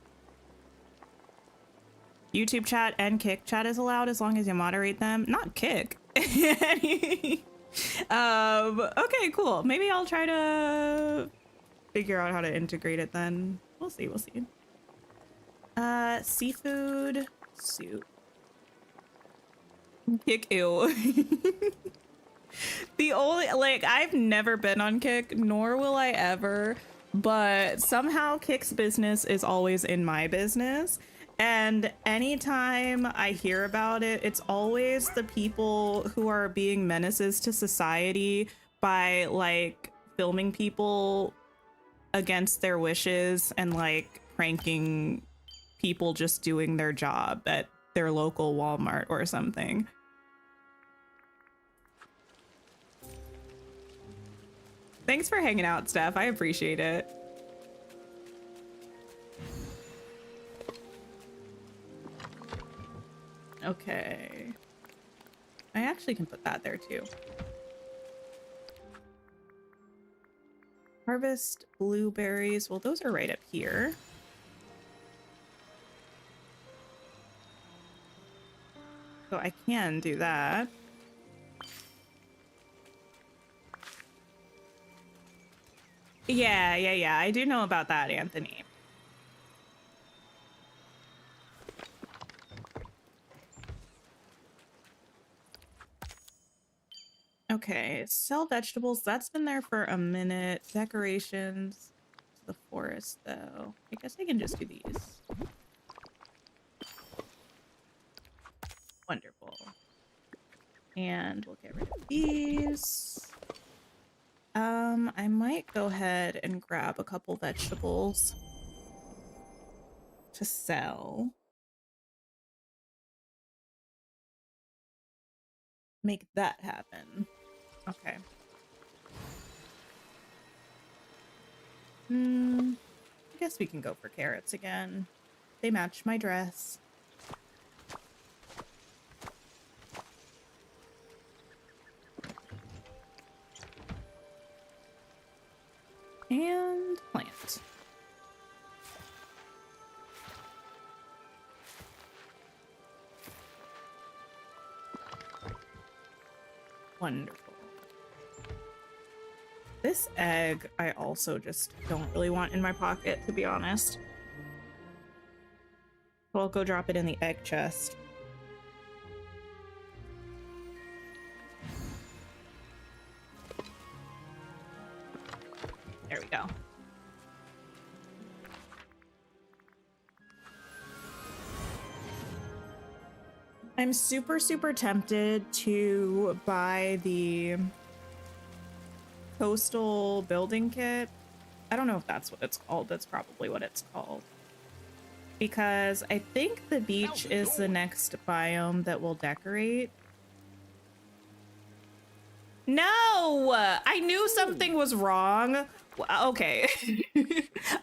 YouTube chat and Kick chat is allowed as long as you moderate them. Not Kick. Okay, cool. Maybe I'll try to figure out how to integrate it then. We'll see, we'll see. Seafood soup. Kick, ew. The only, like, I've never been on Kick, nor will I ever, but somehow Kick's business is always in my business. And anytime I hear about it, it's always the people who are being menaces to society by like filming people against their wishes and like pranking people just doing their job at their local Walmart or something. Thanks for hanging out, Steph. I appreciate it. Okay. I actually can put that there too. Harvest blueberries. Well, those are right up here. So I can do that. Yeah. I do know about that, Anthony. Okay, sell vegetables. That's been there for a minute. Decorations. The forest, though. I guess I can just do these. Wonderful. And we'll get rid of these. I might go ahead and grab a couple vegetables to sell. Make that happen. Okay. I guess we can go for carrots again. They match my dress. And plant. Wonderful. This egg, I also just don't really want in my pocket, to be honest. So I'll go drop it in the egg chest. There we go. I'm super tempted to buy the coastal building kit. I don't know if that's what it's called. That's probably what it's called. Because I think the beach is the next biome that we'll decorate. No! I knew something was wrong. Okay.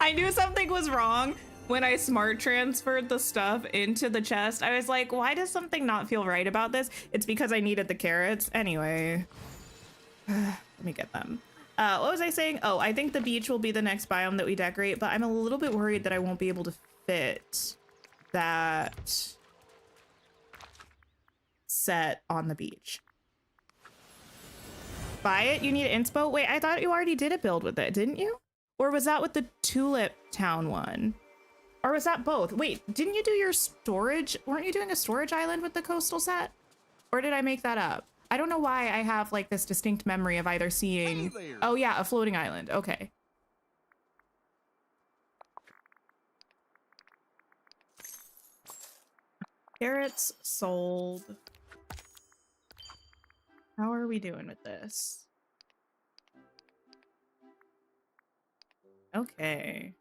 I knew something was wrong when I smart transferred the stuff into the chest. I was like, why does something not feel right about this? It's because I needed the carrots. Anyway. Let me get them. What was I saying? Oh, I think the beach will be the next biome that we decorate, but I'm a little bit worried that I won't be able to fit that set on the beach. Buy it? You need inspo? Wait, I thought you already did a build with it, didn't you? Or was that with the Tulip Town one? Or was that both? Wait, didn't you do your storage? Weren't you doing a storage island with the coastal set? Or did I make that up? I don't know why I have like this distinct memory of either seeing... Hey, oh yeah, a floating island. Okay. Carrots sold. How are we doing with this? Okay.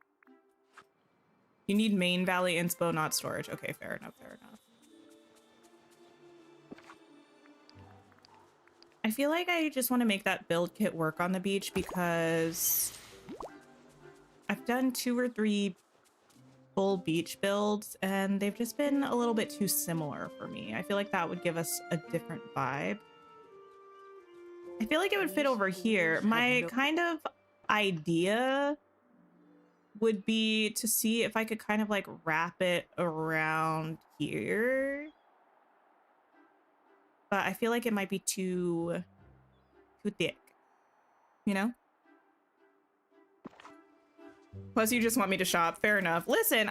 You need main valley inspo, not storage. Okay, fair enough, fair enough. I feel like I just want to make that build kit work on the beach because I've done 2 or 3 full beach builds and they've just been a little bit too similar for me. I feel like that would give us a different vibe. I feel like it would fit over here. My kind of idea would be to see if I could kind of like wrap it around here. But I feel like it might be too thick, you know? Plus you just want me to shop. Fair enough. Listen,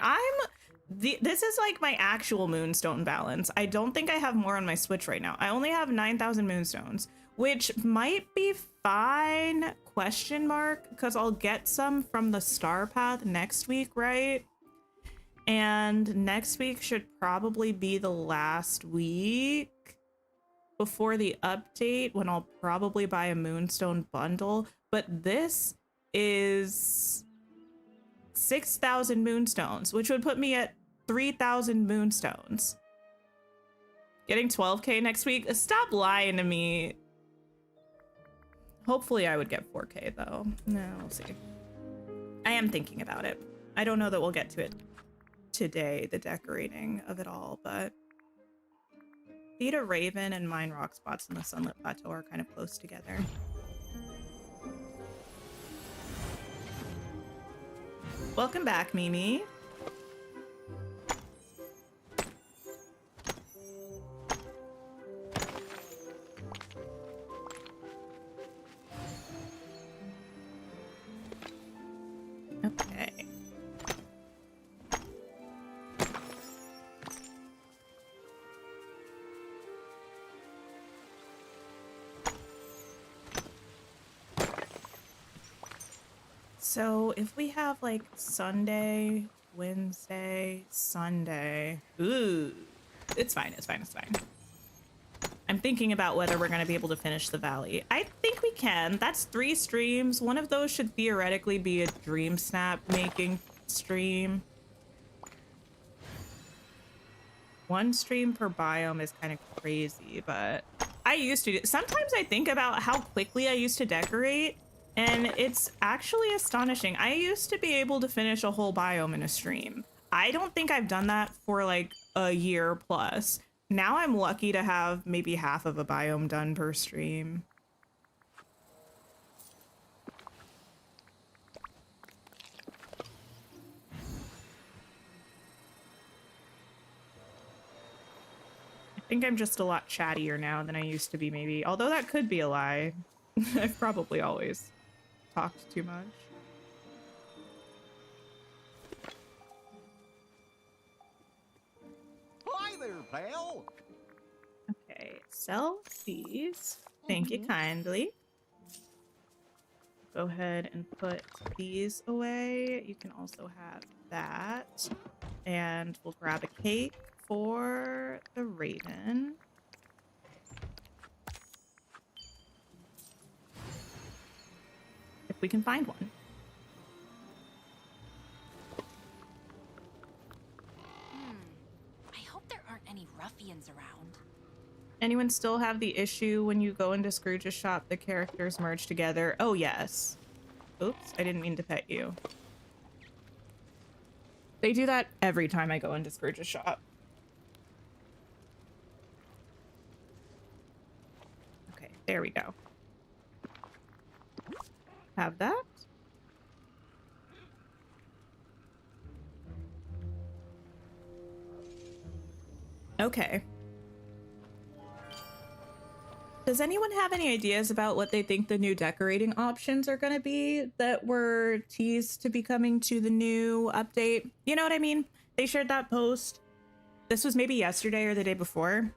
this is like my actual moonstone balance. I don't think I have more on my Switch right now. I only have 9,000 moonstones, which might be fine, question mark, because I'll get some from the star path next week, right? And next week should probably be the last week before the update when I'll probably buy a moonstone bundle. But this is 6,000 moonstones, which would put me at 3,000 moonstones. Getting 12k next week? Stop lying to me. Hopefully I would get 4k though. No, we'll see. I am thinking about it. I don't know that we'll get to it today, the decorating of it all, but Theta Raven and mine rock spots in the Sunlit Plateau are kind of close together. Welcome back, Mimi. Okay. So if we have like Sunday, Wednesday, Sunday, ooh, it's fine, it's fine, it's fine. I'm thinking about whether we're going to be able to finish the valley. I think we can. That's 3 streams. One of those should theoretically be a DreamSnap making stream. 1 stream per biome is kind of crazy, but I used to do. Sometimes I think about how quickly I used to decorate, and it's actually astonishing. I used to be able to finish a whole biome in a stream. I don't think I've done that for like a year plus. Now I'm lucky to have maybe half of a biome done per stream. I think I'm just a lot chattier now than I used to be, maybe. Although that could be a lie. I've probably always talked too much. Hi there, pal. Okay, sell these. Thank you kindly. Go ahead and put these away. You can also have that. And we'll grab a cake for the Raven. If we can find one. I hope there aren't any ruffians around. Anyone still have the issue when you go into Scrooge's shop, the characters merge together? Oh, yes. Oops, I didn't mean to pet you. They do that every time I go into Scrooge's shop. Okay, there we go. Have that. Okay. Does anyone have any ideas about what they think the new decorating options are going to be that were teased to be coming to the new update? You know what I mean? They shared that post. This was maybe yesterday or the day before.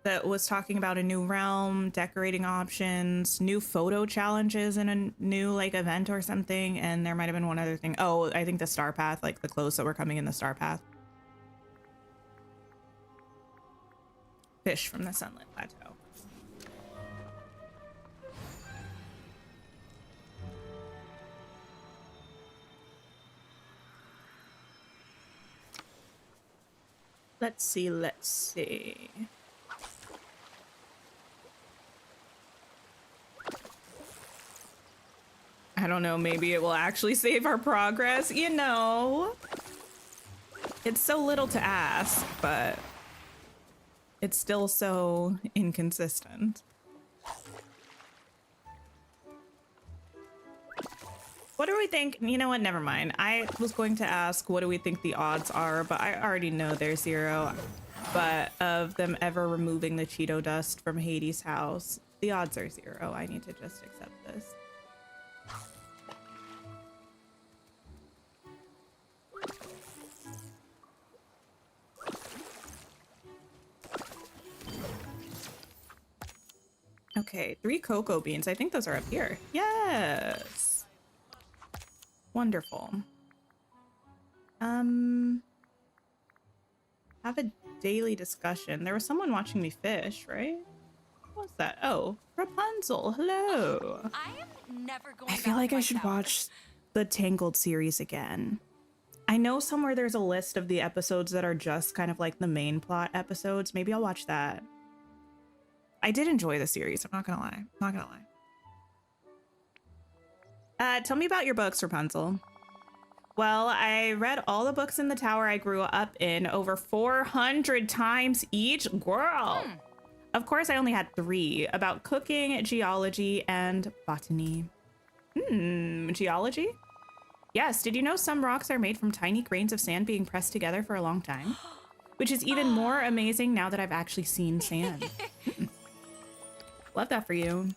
That was talking about a new realm, decorating options, new photo challenges in a new like event or something. And there might have been one other thing. Oh, I think the star path, like the clothes that were coming in the star path. Fish from the Sunlit Plateau. Let's see, let's see. I don't know, maybe it will actually save our progress, you know? It's so little to ask, but it's still so inconsistent. What do we think? You know what? Never mind. I was going to ask, what do we think the odds are? But I already know they're 0. But of them ever removing the Cheeto dust from Hades' house, the odds are 0. I need to just accept this. Okay, 3 cocoa beans. I think those are up here. Yes. Wonderful. Have a daily discussion. There was someone watching me fish, right? What's that? Oh, Rapunzel. Hello. I am never going I feel back like to I my should tower. watch the Tangled series again. I know somewhere there's a list of the episodes that are just kind of like the main plot episodes. Maybe I'll watch that. I did enjoy the series. I'm not gonna lie. Not gonna lie. Tell me about your books, Rapunzel. Well, I read all the books in the tower I grew up in over 400 times each. Girl. Of course, I only had 3 about cooking, geology, and botany. Geology? Yes, did you know some rocks are made from tiny grains of sand being pressed together for a long time? Which is even more amazing now that I've actually seen sand. Love that for you.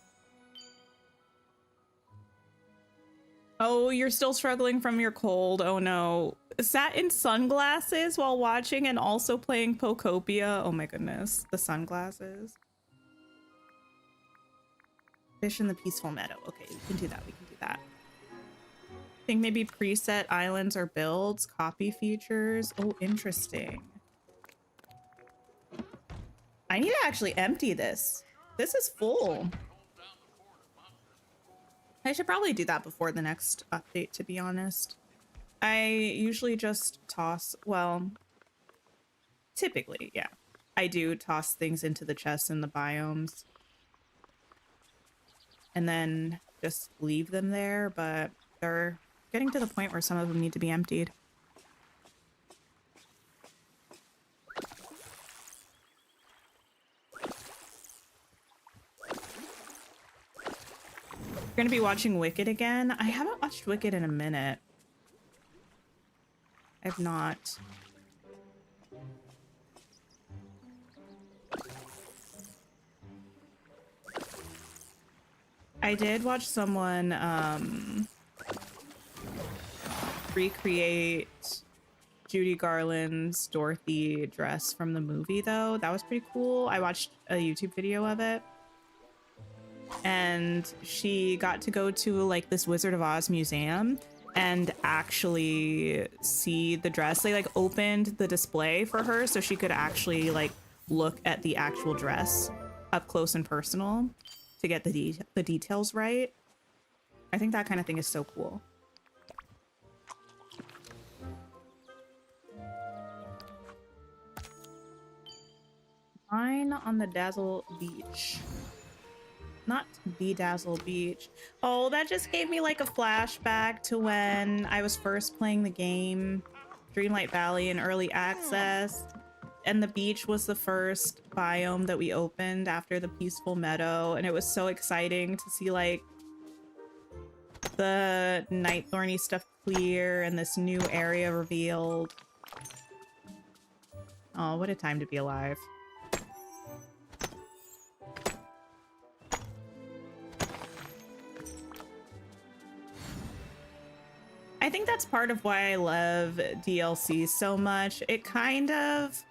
Oh, you're still struggling from your cold. Oh no. Sat in sunglasses while watching and also playing Pokopia. Oh my goodness. The sunglasses. Fish in the peaceful meadow. Okay, we can do that. We can do that. I think maybe preset islands or builds, copy features. Oh, interesting. I need to actually empty this. This is full. I should probably do that before the next update, to be honest. I usually just toss, well, typically, yeah. I do toss things into the chests in the biomes. And then just leave them there, but they're getting to the point where some of them need to be emptied. Gonna be watching Wicked again. I haven't watched Wicked in a minute. I've not. I did watch someone recreate Judy Garland's Dorothy dress from the movie though. That was pretty cool. I watched a YouTube video of it. And she got to go to like this Wizard of Oz museum and actually see the dress. They like opened the display for her so she could actually like look at the actual dress up close and personal to get the details right. I think that kind of thing is so cool. Mine on the Dazzle Beach. Not Bedazzle Beach. Oh, that just gave me like a flashback to when I was first playing the game, Dreamlight Valley in early access. And the beach was the first biome that we opened after the peaceful meadow. And it was so exciting to see like the night thorny stuff clear and this new area revealed. Oh, what a time to be alive. I think that's part of why I love DLC so much. It kind of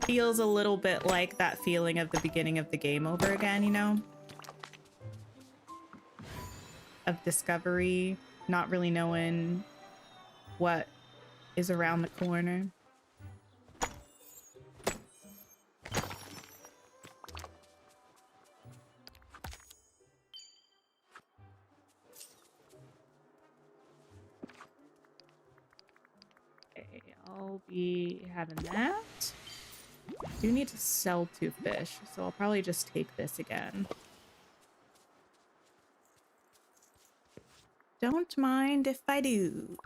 feels a little bit like that feeling of the beginning of the game over again, you know? Of discovery, not really knowing what is around the corner. I'll be having that. I do need to sell 2 fish, so I'll probably just take this again. Don't mind if I do.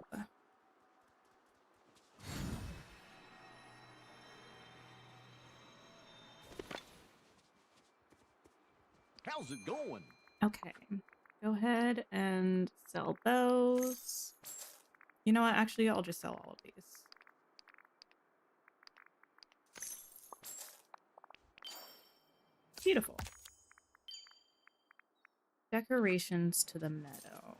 How's it going? Okay, go ahead and sell those. You know what? Actually, I'll just sell all of these. Beautiful. Decorations to the meadow.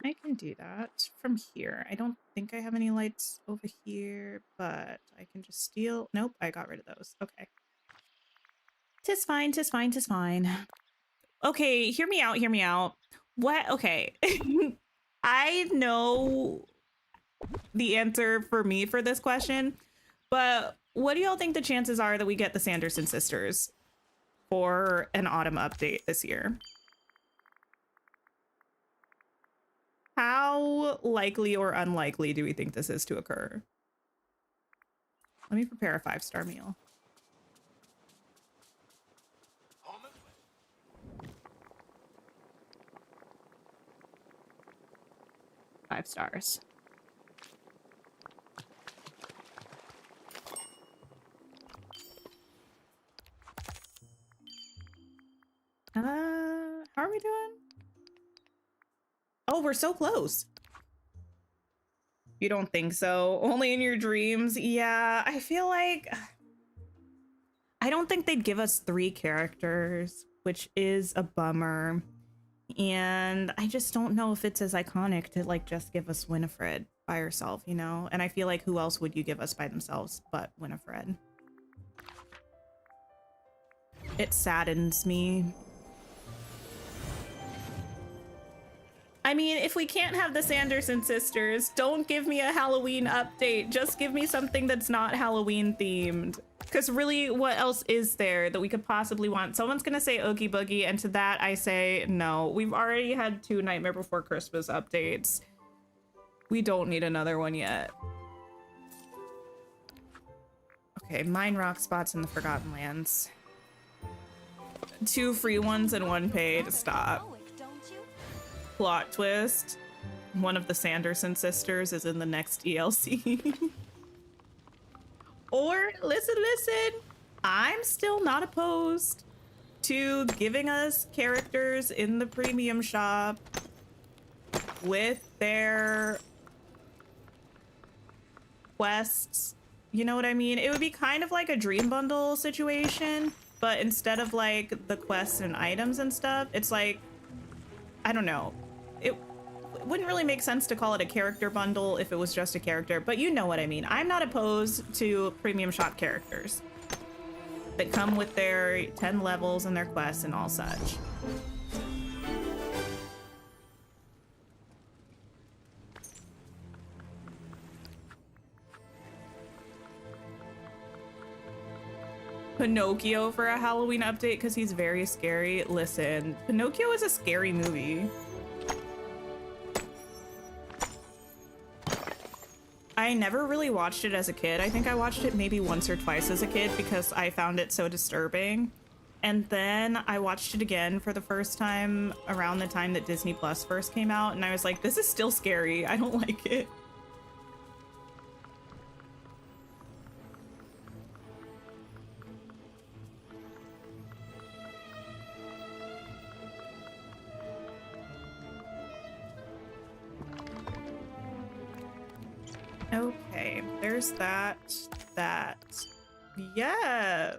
I can do that from here. I don't think I have any lights over here, but I can just steal. Nope, I got rid of those. Okay. Tis fine, tis fine, tis fine. Okay, hear me out, hear me out. What? Okay. I know the answer for me for this question, but what do y'all think the chances are that we get the Sanderson sisters for an autumn update this year? How likely or unlikely do we think this is to occur? Let me prepare a 5-star meal. 5 stars. How are we doing? Oh, we're so close. You don't think so? Only in your dreams? Yeah, I feel like... I don't think they'd give us 3 characters, which is a bummer. And I just don't know if it's as iconic to like just give us Winifred by herself, you know? And I feel like who else would you give us by themselves but Winifred? It saddens me. I mean, if we can't have the Sanderson sisters, don't give me a Halloween update. Just give me something that's not Halloween themed. Because really, what else is there that we could possibly want? Someone's gonna say Oogie Boogie, and to that I say no. We've already had 2 Nightmare Before Christmas updates. We don't need another one yet. Okay, mine rock spots in the Forgotten Lands. 2 free ones and 1 paid. Stop. Plot twist. One of the Sanderson sisters is in the next DLC. Or, listen, I'm still not opposed to giving us characters in the premium shop with their quests. You know what I mean? It would be kind of like a dream bundle situation, but instead of like the quests and items and stuff, it's like, I don't know. It wouldn't really make sense to call it a character bundle if it was just a character, but you know what I mean. I'm not opposed to premium shop characters that come with their 10 levels and their quests and all such. Pinocchio for a Halloween update because he's very scary. Listen, Pinocchio is a scary movie. I never really watched it as a kid. I think I watched it maybe once or twice as a kid because I found it so disturbing. And then I watched it again for the first time around the time that Disney Plus first came out, and I was like, this is still scary. I don't like it. Okay, there's that. Yes.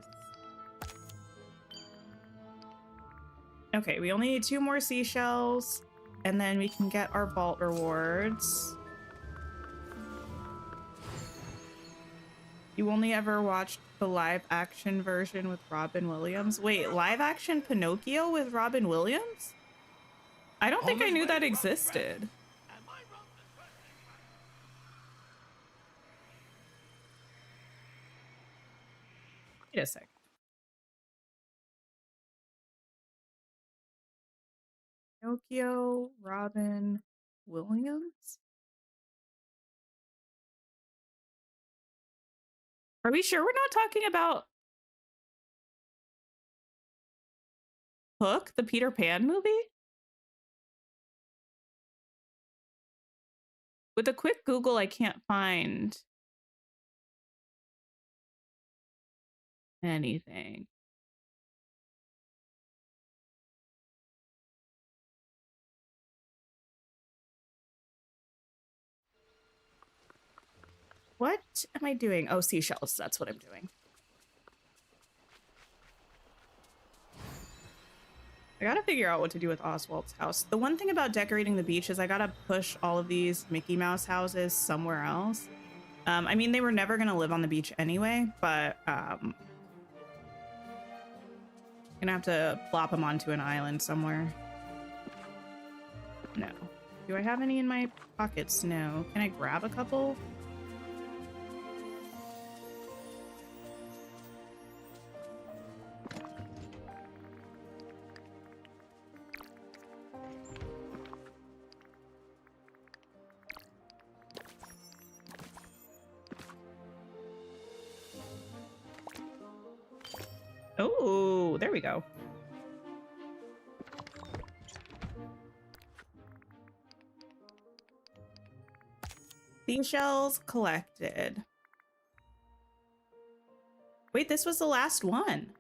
Okay, we only need 2 more seashells, and then we can get our vault rewards. You only ever watched the live action version with Robin Williams? Wait, live action Pinocchio with Robin Williams? I don't think I knew that existed. Wait a sec. Pinocchio, Robin Williams? Are we sure we're not talking about Hook, the Peter Pan movie? With a quick Google, I can't find anything. What am I doing? Oh, seashells. That's what I'm doing. I gotta figure out what to do with Oswald's house. The one thing about decorating the beach is I gotta push all of these Mickey Mouse houses somewhere else. I mean, they were never gonna live on the beach anyway, but gonna have to plop them onto an island somewhere. No. Do I have any in my pockets? No. Can I grab a couple? Oh, there we go. Seashells collected. Wait, this was the last one.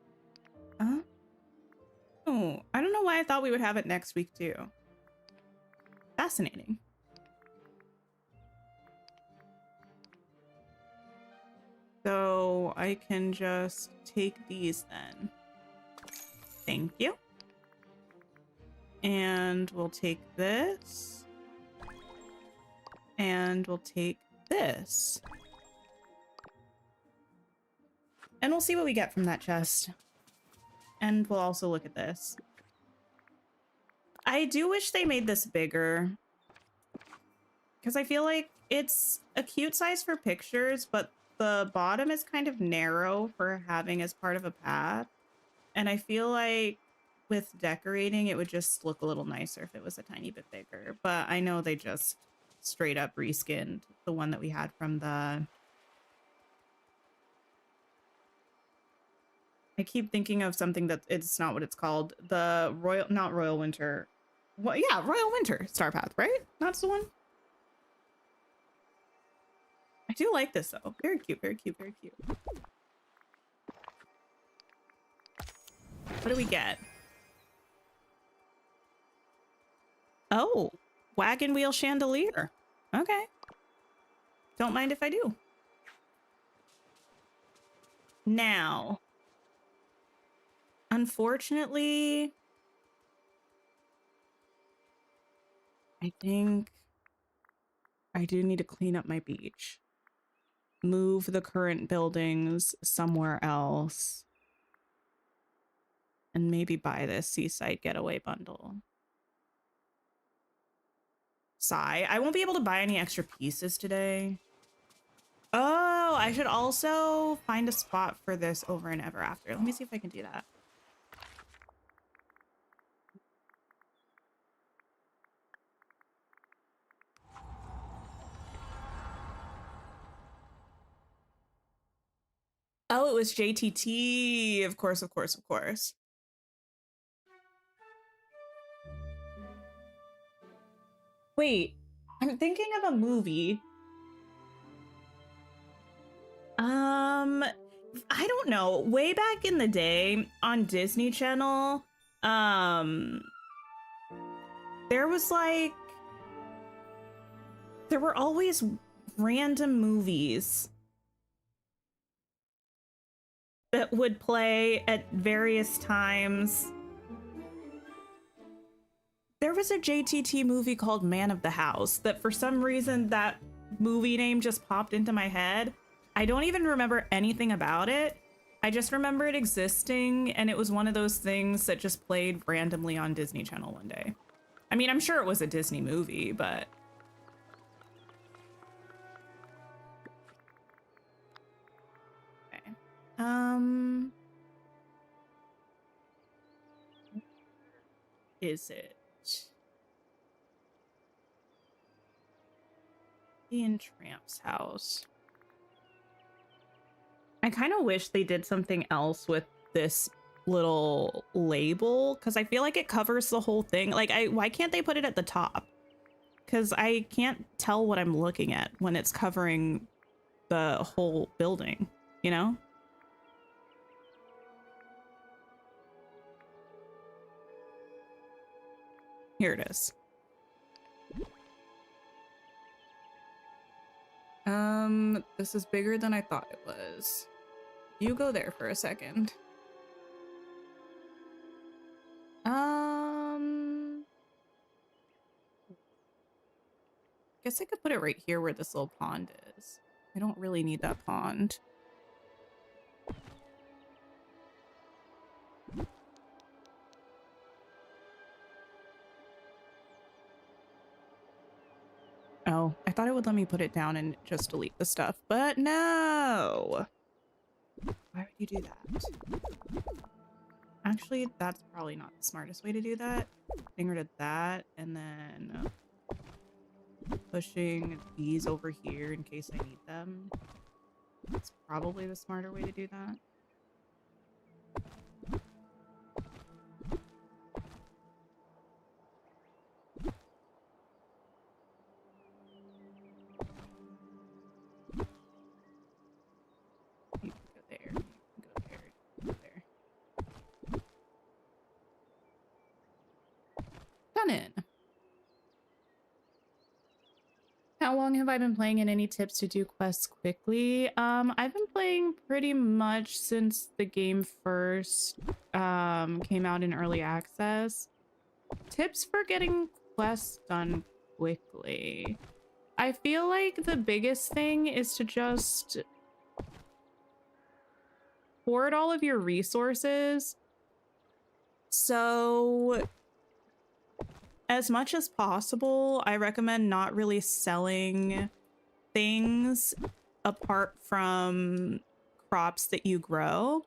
Oh, I don't know why I thought we would have it next week too. Fascinating. So I can just take these then. Thank you. And we'll take this. And we'll take this. And we'll see what we get from that chest. And we'll also look at this. I do wish they made this bigger. Because I feel like it's a cute size for pictures, but the bottom is kind of narrow for having as part of a path. And I feel like with decorating, it would just look a little nicer if it was a tiny bit bigger. But I know they just straight up reskinned the one that we had from the... I keep thinking of something that it's not what it's called. The Royal, not Royal Winter. Well, yeah, Royal Winter Star Path, right? That's the one. I do like this though. Very cute, very cute, very cute. What do we get? Oh, wagon wheel chandelier. Okay. Don't mind if I do. Now, unfortunately, I think I do need to clean up my beach. Move the current buildings somewhere else. And maybe buy this seaside getaway bundle. Sigh. I won't be able to buy any extra pieces today. Oh, I should also find a spot for this over and ever after. Let me see if I can do that. Oh, it was JTT. Of course, of course, of course. Wait, I'm thinking of a movie. I don't know. Way back in the day on Disney Channel, there was like, there were always random movies that would play at various times. There was a JTT movie called Man of the House that for some reason that movie name just popped into my head. I don't even remember anything about it. I just remember it existing, and it was one of those things that just played randomly on Disney Channel one day. I mean, I'm sure it was a Disney movie, but... Okay. Is it? In Tramp's house. I kind of wish they did something else with this little label, because I feel like it covers the whole thing. Like, why can't they put it at the top? Because I can't tell what I'm looking at when it's covering the whole building, you know? Here it is. This is bigger than I thought it was. You go there for a second. Guess I could put it right here where this little pond is. I don't really need that pond. Oh, I thought it would let me put it down and just delete the stuff, but no! Why would you do that? Actually, that's probably not the smartest way to do that. Getting rid of that, and then pushing these over here in case I need them. That's probably the smarter way to do that. done it. How long have I been playing, and any tips to do quests quickly? I've been playing pretty much since the game first came out in early access. Tips for getting quests done quickly. I feel like the biggest thing is to just hoard all of your resources. So as much as possible, I recommend not really selling things apart from crops that you grow,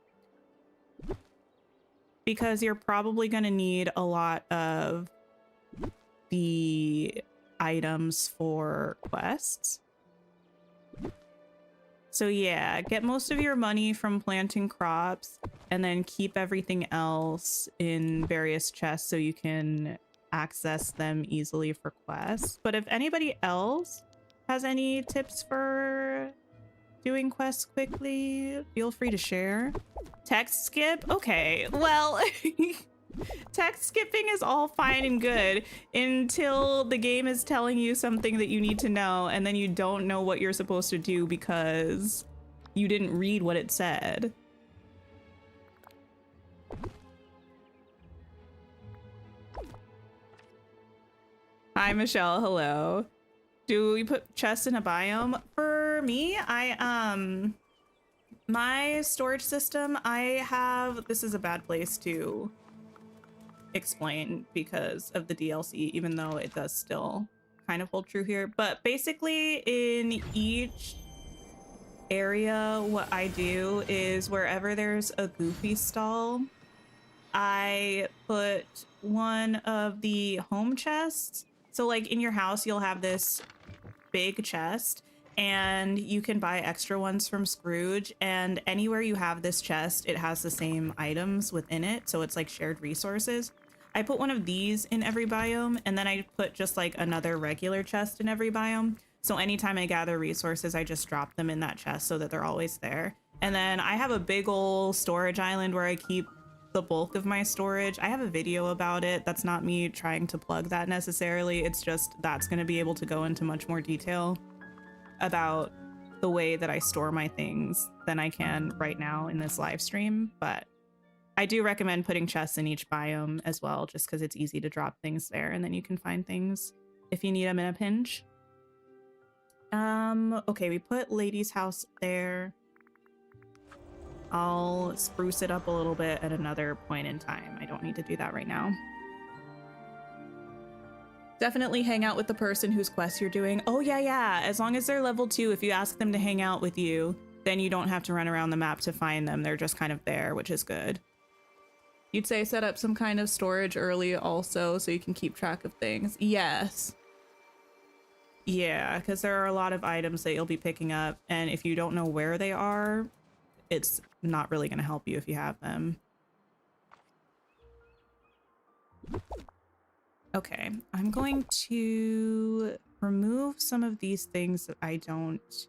because you're probably going to need a lot of the items for quests. So yeah, get most of your money from planting crops and then keep everything else in various chests so you can access them easily for quests. But if anybody else has any tips for doing quests quickly, feel free to share. Text skip? Okay, well, text skipping is all fine and good until the game is telling you something that you need to know, and then you don't know what you're supposed to do because you didn't read what it said. Hi, Michelle. Hello. Do we put chests in a biome? For me, my storage system, this is a bad place to explain because of the DLC, even though it does still kind of hold true here. But basically in each area, what I do is wherever there's a goofy stall, I put one of the home chests. So like in your house, you'll have this big chest and you can buy extra ones from Scrooge, and anywhere you have this chest, it has the same items within it. So it's like shared resources. I put one of these in every biome, and then I put just like another regular chest in every biome. So anytime I gather resources, I just drop them in that chest so that they're always there. And then I have a big old storage island where I keep the bulk of my storage. I have a video about it. That's not me trying to plug that necessarily. It's just that's going to be able to go into much more detail about the way that I store my things than I can right now in this live stream. But I do recommend putting chests in each biome as well, just because it's easy to drop things there and then you can find things if you need them in a pinch. Okay, we put Lady's house there. I'll spruce it up a little bit at another point in time. I don't need to do that right now. Definitely hang out with the person whose quest you're doing. Oh yeah. As long as they're level 2, if you ask them to hang out with you, then you don't have to run around the map to find them. They're just kind of there, which is good. You'd say set up some kind of storage early also so you can keep track of things. Yes. Yeah, because there are a lot of items that you'll be picking up, and if you don't know where they are, it's not really going to help you if you have them. Okay, I'm going to remove some of these things that I don't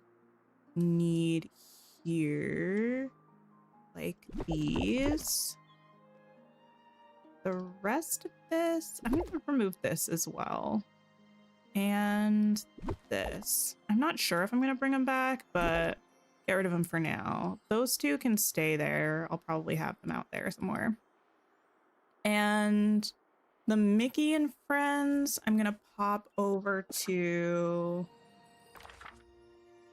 need here, like these. The rest of this, I'm going to remove this as well. And this. I'm not sure if I'm going to bring them back, but get rid of them for now. Those two can stay there. I'll probably have them out there somewhere. And the Mickey and Friends, I'm going to pop over to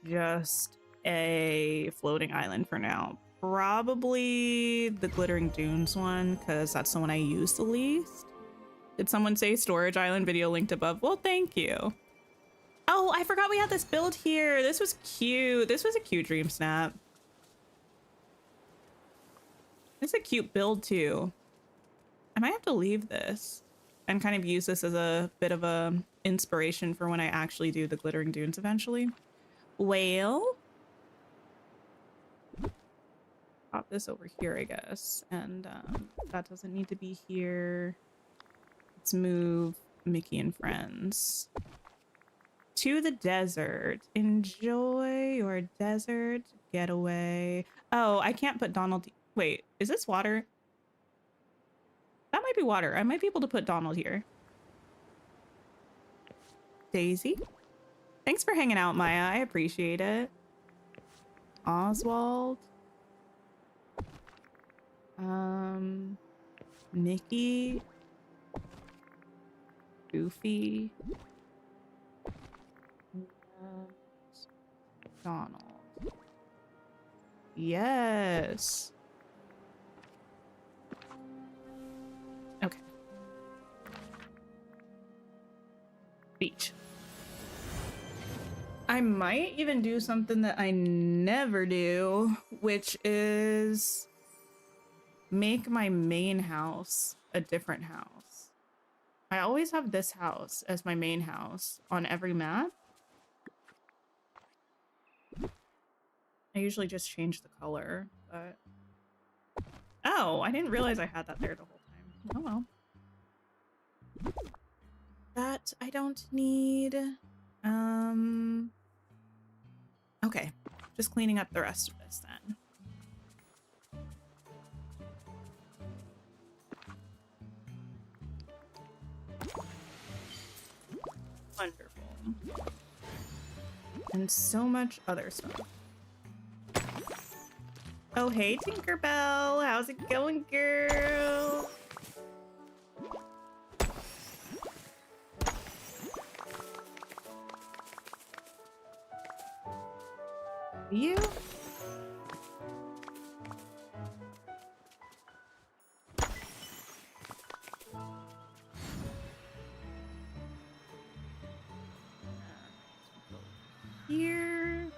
just a floating island for now. Probably the Glittering Dunes one, because that's the one I use the least. Did someone say storage island video linked above? Well, thank you. Oh, I forgot we had this build here. This was cute. This was a cute dream snap. It's a cute build too. I might have to leave this and kind of use this as a bit of a inspiration for when I actually do the Glittering Dunes eventually. Well, pop this over here, I guess. And that doesn't need to be here. Let's move Mickey and Friends to the desert. Enjoy your desert getaway. Oh, I can't put Donald. Wait, is this water? That might be water. I might be able to put Donald here. Daisy. Thanks for hanging out, Maya. I appreciate it. Oswald. Nikki. Goofy. And Donald. Yes. Okay. Beach. I might even do something that I never do, which is make my main house a different house. I always have this house as my main house on every map. I usually just change the color, but... Oh, I didn't realize I had that there the whole time. Oh well. That I don't need. Okay, just cleaning up the rest of this then. Wonderful. And so much other stuff. Oh, hey, Tinkerbell. How's it going, girl? You? Here.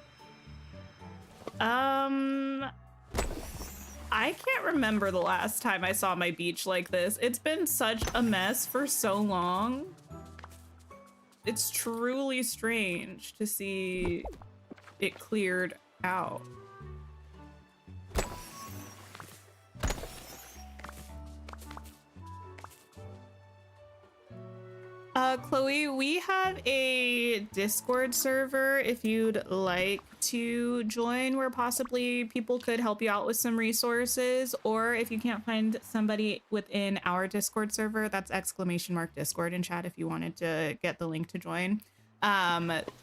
I can't remember the last time I saw my beach like this. It's been such a mess for so long. It's truly strange to see it cleared out. Chloe, we have a Discord server if you'd like to join, where possibly people could help you out with some resources, or if you can't find somebody within our Discord server, that's !Discord in chat if you wanted to get the link to join.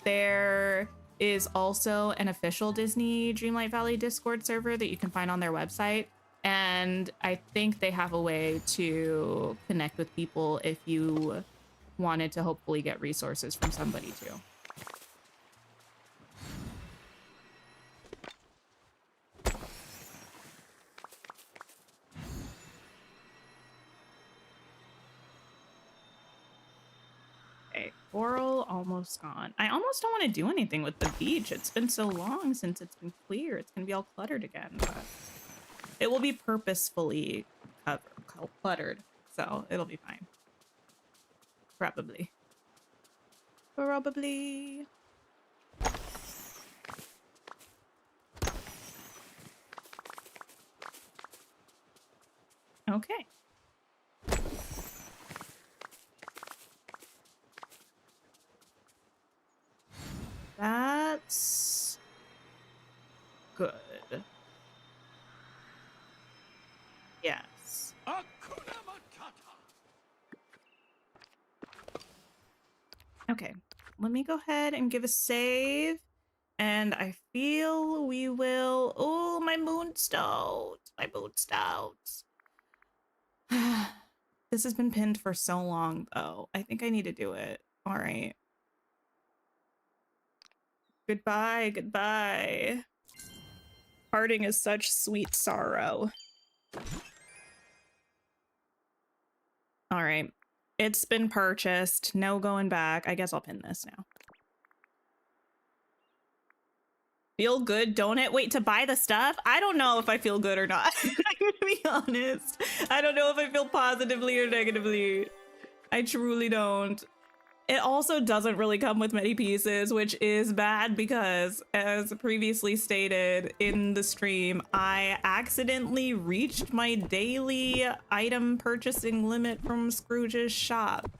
There is also an official Disney Dreamlight Valley Discord server that you can find on their website, and I think they have a way to connect with people if you wanted to hopefully get resources from somebody too. Okay, coral almost gone. I almost don't want to do anything with the beach. It's been so long since it's been clear. It's gonna be all cluttered again, but it will be purposefully cluttered, so it'll be fine. Probably. Probably. Okay. That's good. Yes. Okay, let me go ahead and give a save. And I feel we will... Oh, my moonstone. My moonstones. This has been pinned for so long, though. I think I need to do it. All right. Goodbye, goodbye. Parting is such sweet sorrow. All right. It's been purchased. No going back. I guess I'll pin this now. Feel good, don't it? Wait, to buy the stuff? I don't know if I feel good or not. I'm gonna be honest. I don't know if I feel positively or negatively. I truly don't. It also doesn't really come with many pieces, which is bad because, as previously stated in the stream, I accidentally reached my daily item purchasing limit from Scrooge's shop.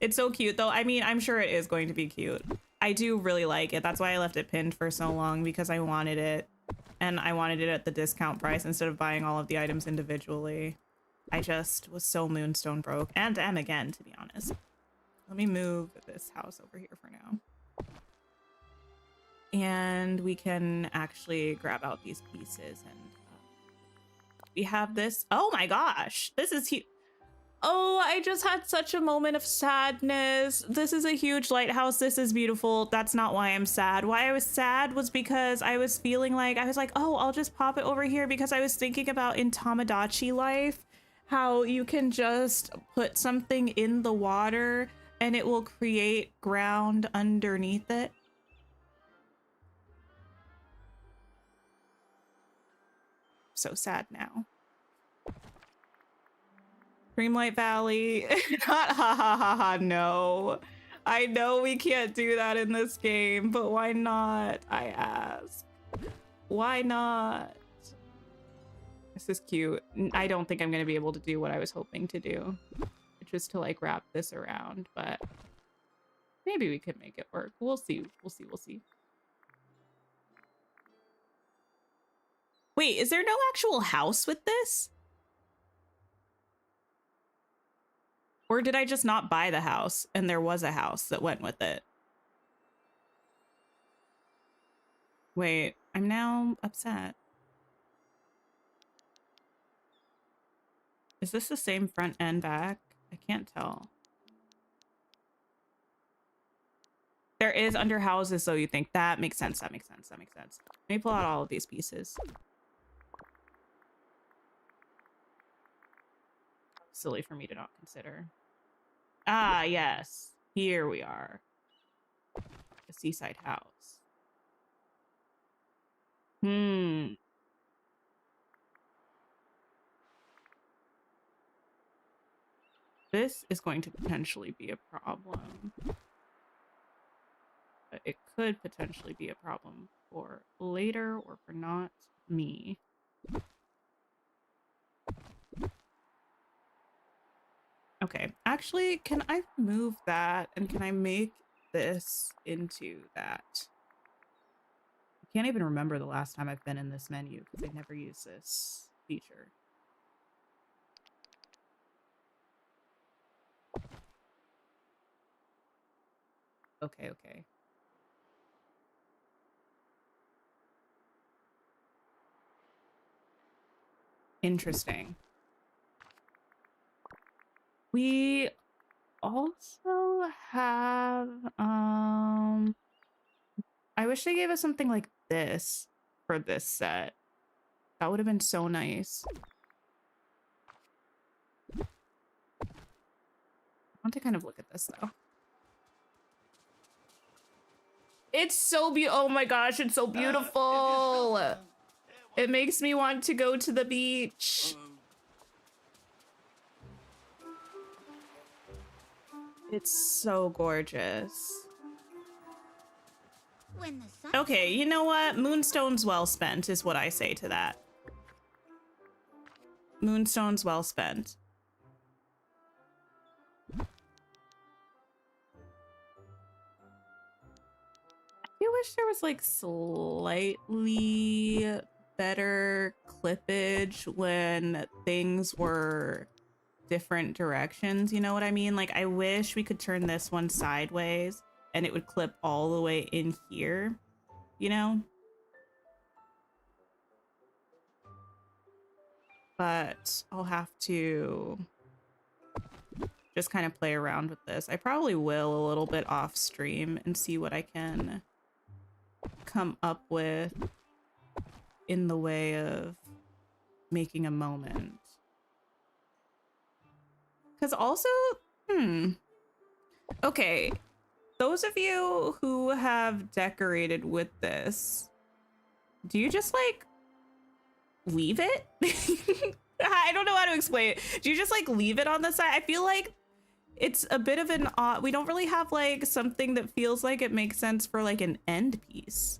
It's so cute, though. I mean, I'm sure it is going to be cute. I do really like it. That's why I left it pinned for so long, because I wanted it. And I wanted it at the discount price instead of buying all of the items individually. I just was so moonstone broke. And am again, to be honest. Let me move this house over here for now. And we can actually grab out these pieces and we have this. Oh my gosh, this is huge. Oh, I just had such a moment of sadness. This is a huge lighthouse. This is beautiful. That's not why I'm sad. Why I was sad was because I was feeling like, I was like, oh, I'll just pop it over here because I was thinking about in Tamagotchi life, how you can just put something in the water and it will create ground underneath it. So sad now. Dreamlight Valley. Not ha ha ha ha, no. I know we can't do that in this game, but why not? I ask. Why not? This is cute. I don't think I'm gonna be able to do what I was hoping to do, which is to like wrap this around, but maybe we could make it work. We'll see. We'll see. We'll see. Wait, is there no actual house with this? Or did I just not buy the house and there was a house that went with it? Wait, I'm now upset. Is this the same front and back? I can't tell. There is under houses, so you think that makes sense. That makes sense. That makes sense. Let me pull out all of these pieces. Silly for me to not consider. Ah, yes. Here we are. A seaside house. This is going to potentially be a problem. But it could potentially be a problem for later or for not me. Okay, actually, can I move that and can I make this into that? I can't even remember the last time I've been in this menu because I never use this feature. Okay, okay. Interesting. We also have, I wish they gave us something like this for this set. That would have been so nice. I want to kind of look at this though. It's so oh my gosh, it's so beautiful. It makes me want to go to the beach. It's so gorgeous. When the sun Okay, you know what? Moonstone's well spent is what I say to that. Moonstone's well spent. I wish there was like slightly better clippage when things were different directions, you know what I mean? Like I wish we could turn this one sideways and it would clip all the way in here, you know? But I'll have to just kind of play around with this. I probably will a little bit off stream and see what I can come up with in the way of making a moment. Because also, okay, those of you who have decorated with this, do you just like leave it? I don't know how to explain it. Do you just like leave it on the side? I feel like it's a bit of an odd, we don't really have like something that feels like it makes sense for like an end piece.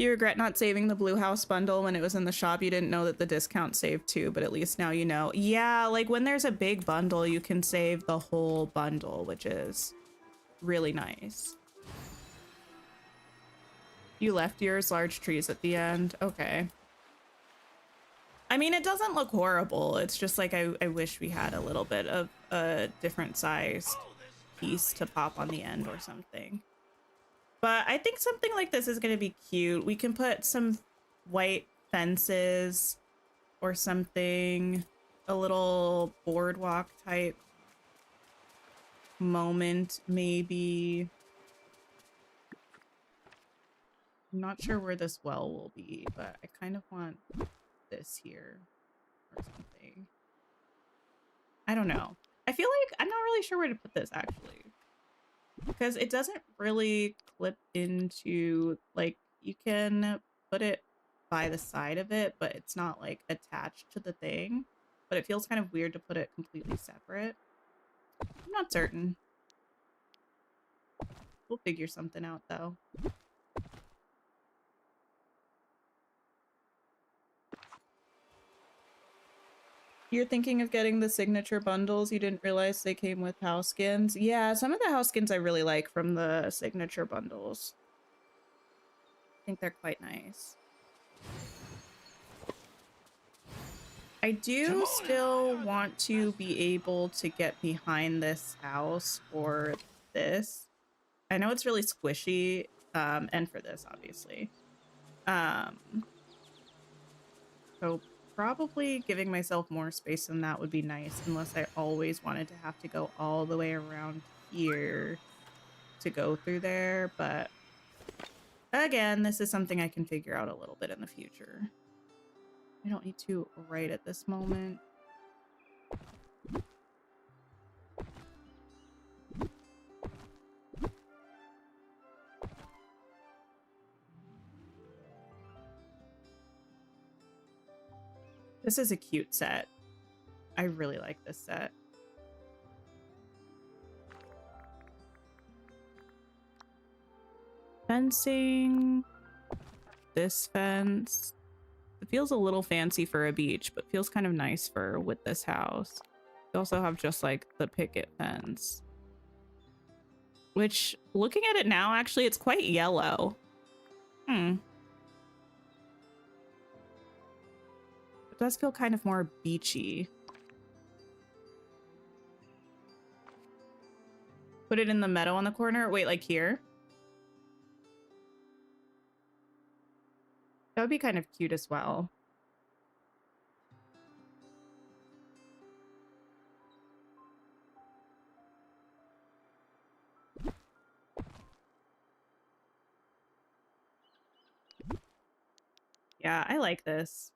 You regret not saving the Blue House bundle when it was in the shop. You didn't know that the discount saved too, but at least now you know. Yeah, like when there's a big bundle, you can save the whole bundle, which is really nice. You left yours, large trees at the end. Okay. I mean, it doesn't look horrible. It's just like I wish we had a little bit of a different sized piece to pop on the end or something. But I think something like this is going to be cute. We can put some white fences or something, a little boardwalk type moment, maybe. I'm not sure where this well will be, but I kind of want this here or something. I don't know. I feel like I'm not really sure where to put this actually, because it doesn't really clip into, like, you can put it by the side of it, but it's not like attached to the thing. But it feels kind of weird to put it completely separate. I'm not certain. We'll figure something out though. You're thinking of getting the signature bundles. You didn't realize they came with house skins. Yeah, some of the house skins I really like from the signature bundles. I think they're quite nice. I do still want to be able to get behind this house for this. I know it's really squishy, and for this, obviously. So probably giving myself more space than that would be nice, unless I always wanted to have to go all the way around here to go through there. But again, this is something I can figure out a little bit in the future. I don't need to right at this moment. This is a cute set. I really like this set. Fencing. This fence. It feels a little fancy for a beach, but feels kind of nice for with this house. We also have just like the picket fence. Which, looking at it now, actually, it's quite yellow. It does feel kind of more beachy. Put it in the meadow on the corner. Wait, like here? That would be kind of cute as well. Yeah, I like this.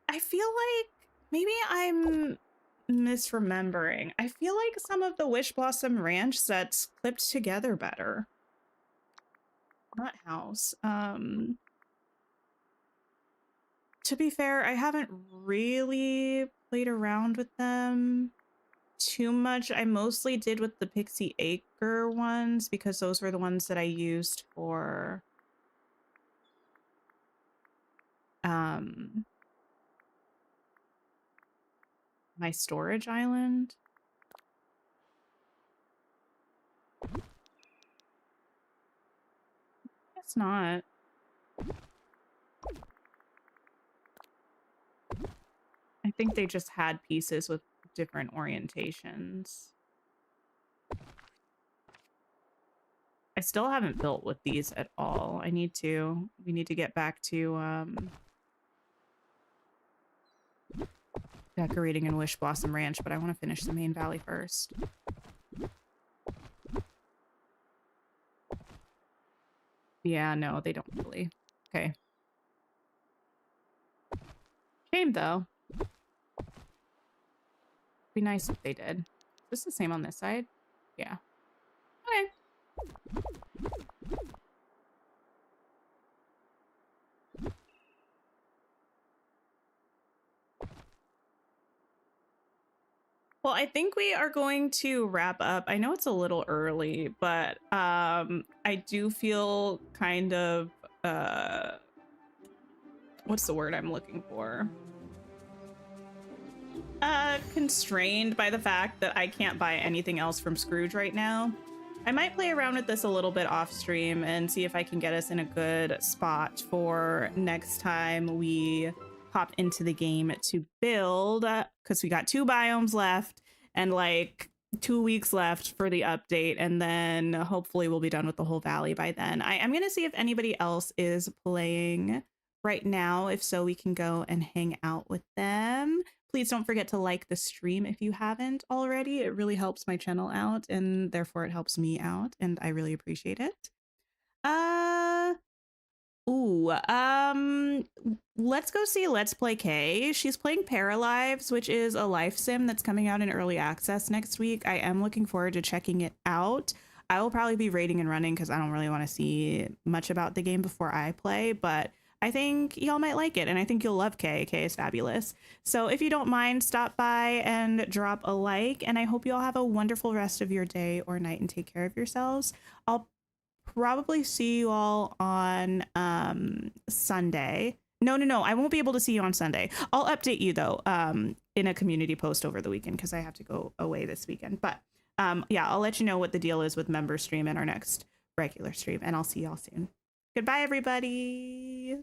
I feel like maybe I'm misremembering. I feel like some of the Wish Blossom Ranch sets clipped together better. Not house. To be fair, I haven't really played around with them too much. I mostly did with the Pixie Acre ones because those were the ones that I used for my storage island. It's not. I think they just had pieces with different orientations. I still haven't built with these at all. I need to. We need to get back to decorating in Wish Blossom Ranch, but I want to finish the main valley first. Yeah, no, they don't really. Okay. Shame, though. Be nice if they did. Is this the same on this side? Yeah. Okay. Well, I think we are going to wrap up. I know it's a little early, but I do feel kind of what's the word I'm looking for? Constrained by the fact that I can't buy anything else from Scrooge right now. I might play around with this a little bit off stream and see if I can get us in a good spot for next time we hop into the game to build, because we got 2 biomes left and like 2 weeks left for the update, and then hopefully we'll be done with the whole valley by then. I am gonna see if anybody else is playing right now. If so, we can go and hang out with them. Please don't forget to like the stream if you haven't already. It really helps my channel out, and therefore it helps me out, and I really appreciate it. Let's go see Let's Play Kay. She's playing Paralives, which is a life sim that's coming out in early access next week. I am looking forward to checking it out. I will probably be raiding and running because I don't really want to see much about the game before I play, but I think y'all might like it, and I think you'll love Kay. Kay is fabulous. So if you don't mind, stop by and drop a like, and I hope you all have a wonderful rest of your day or night and take care of yourselves. I'll probably see you all on Sunday. No, I won't be able to see you on Sunday. I'll update you though in a community post over the weekend because I have to go away this weekend. But yeah, I'll let you know what the deal is with member stream and our next regular stream, and I'll see y'all soon. Goodbye, everybody.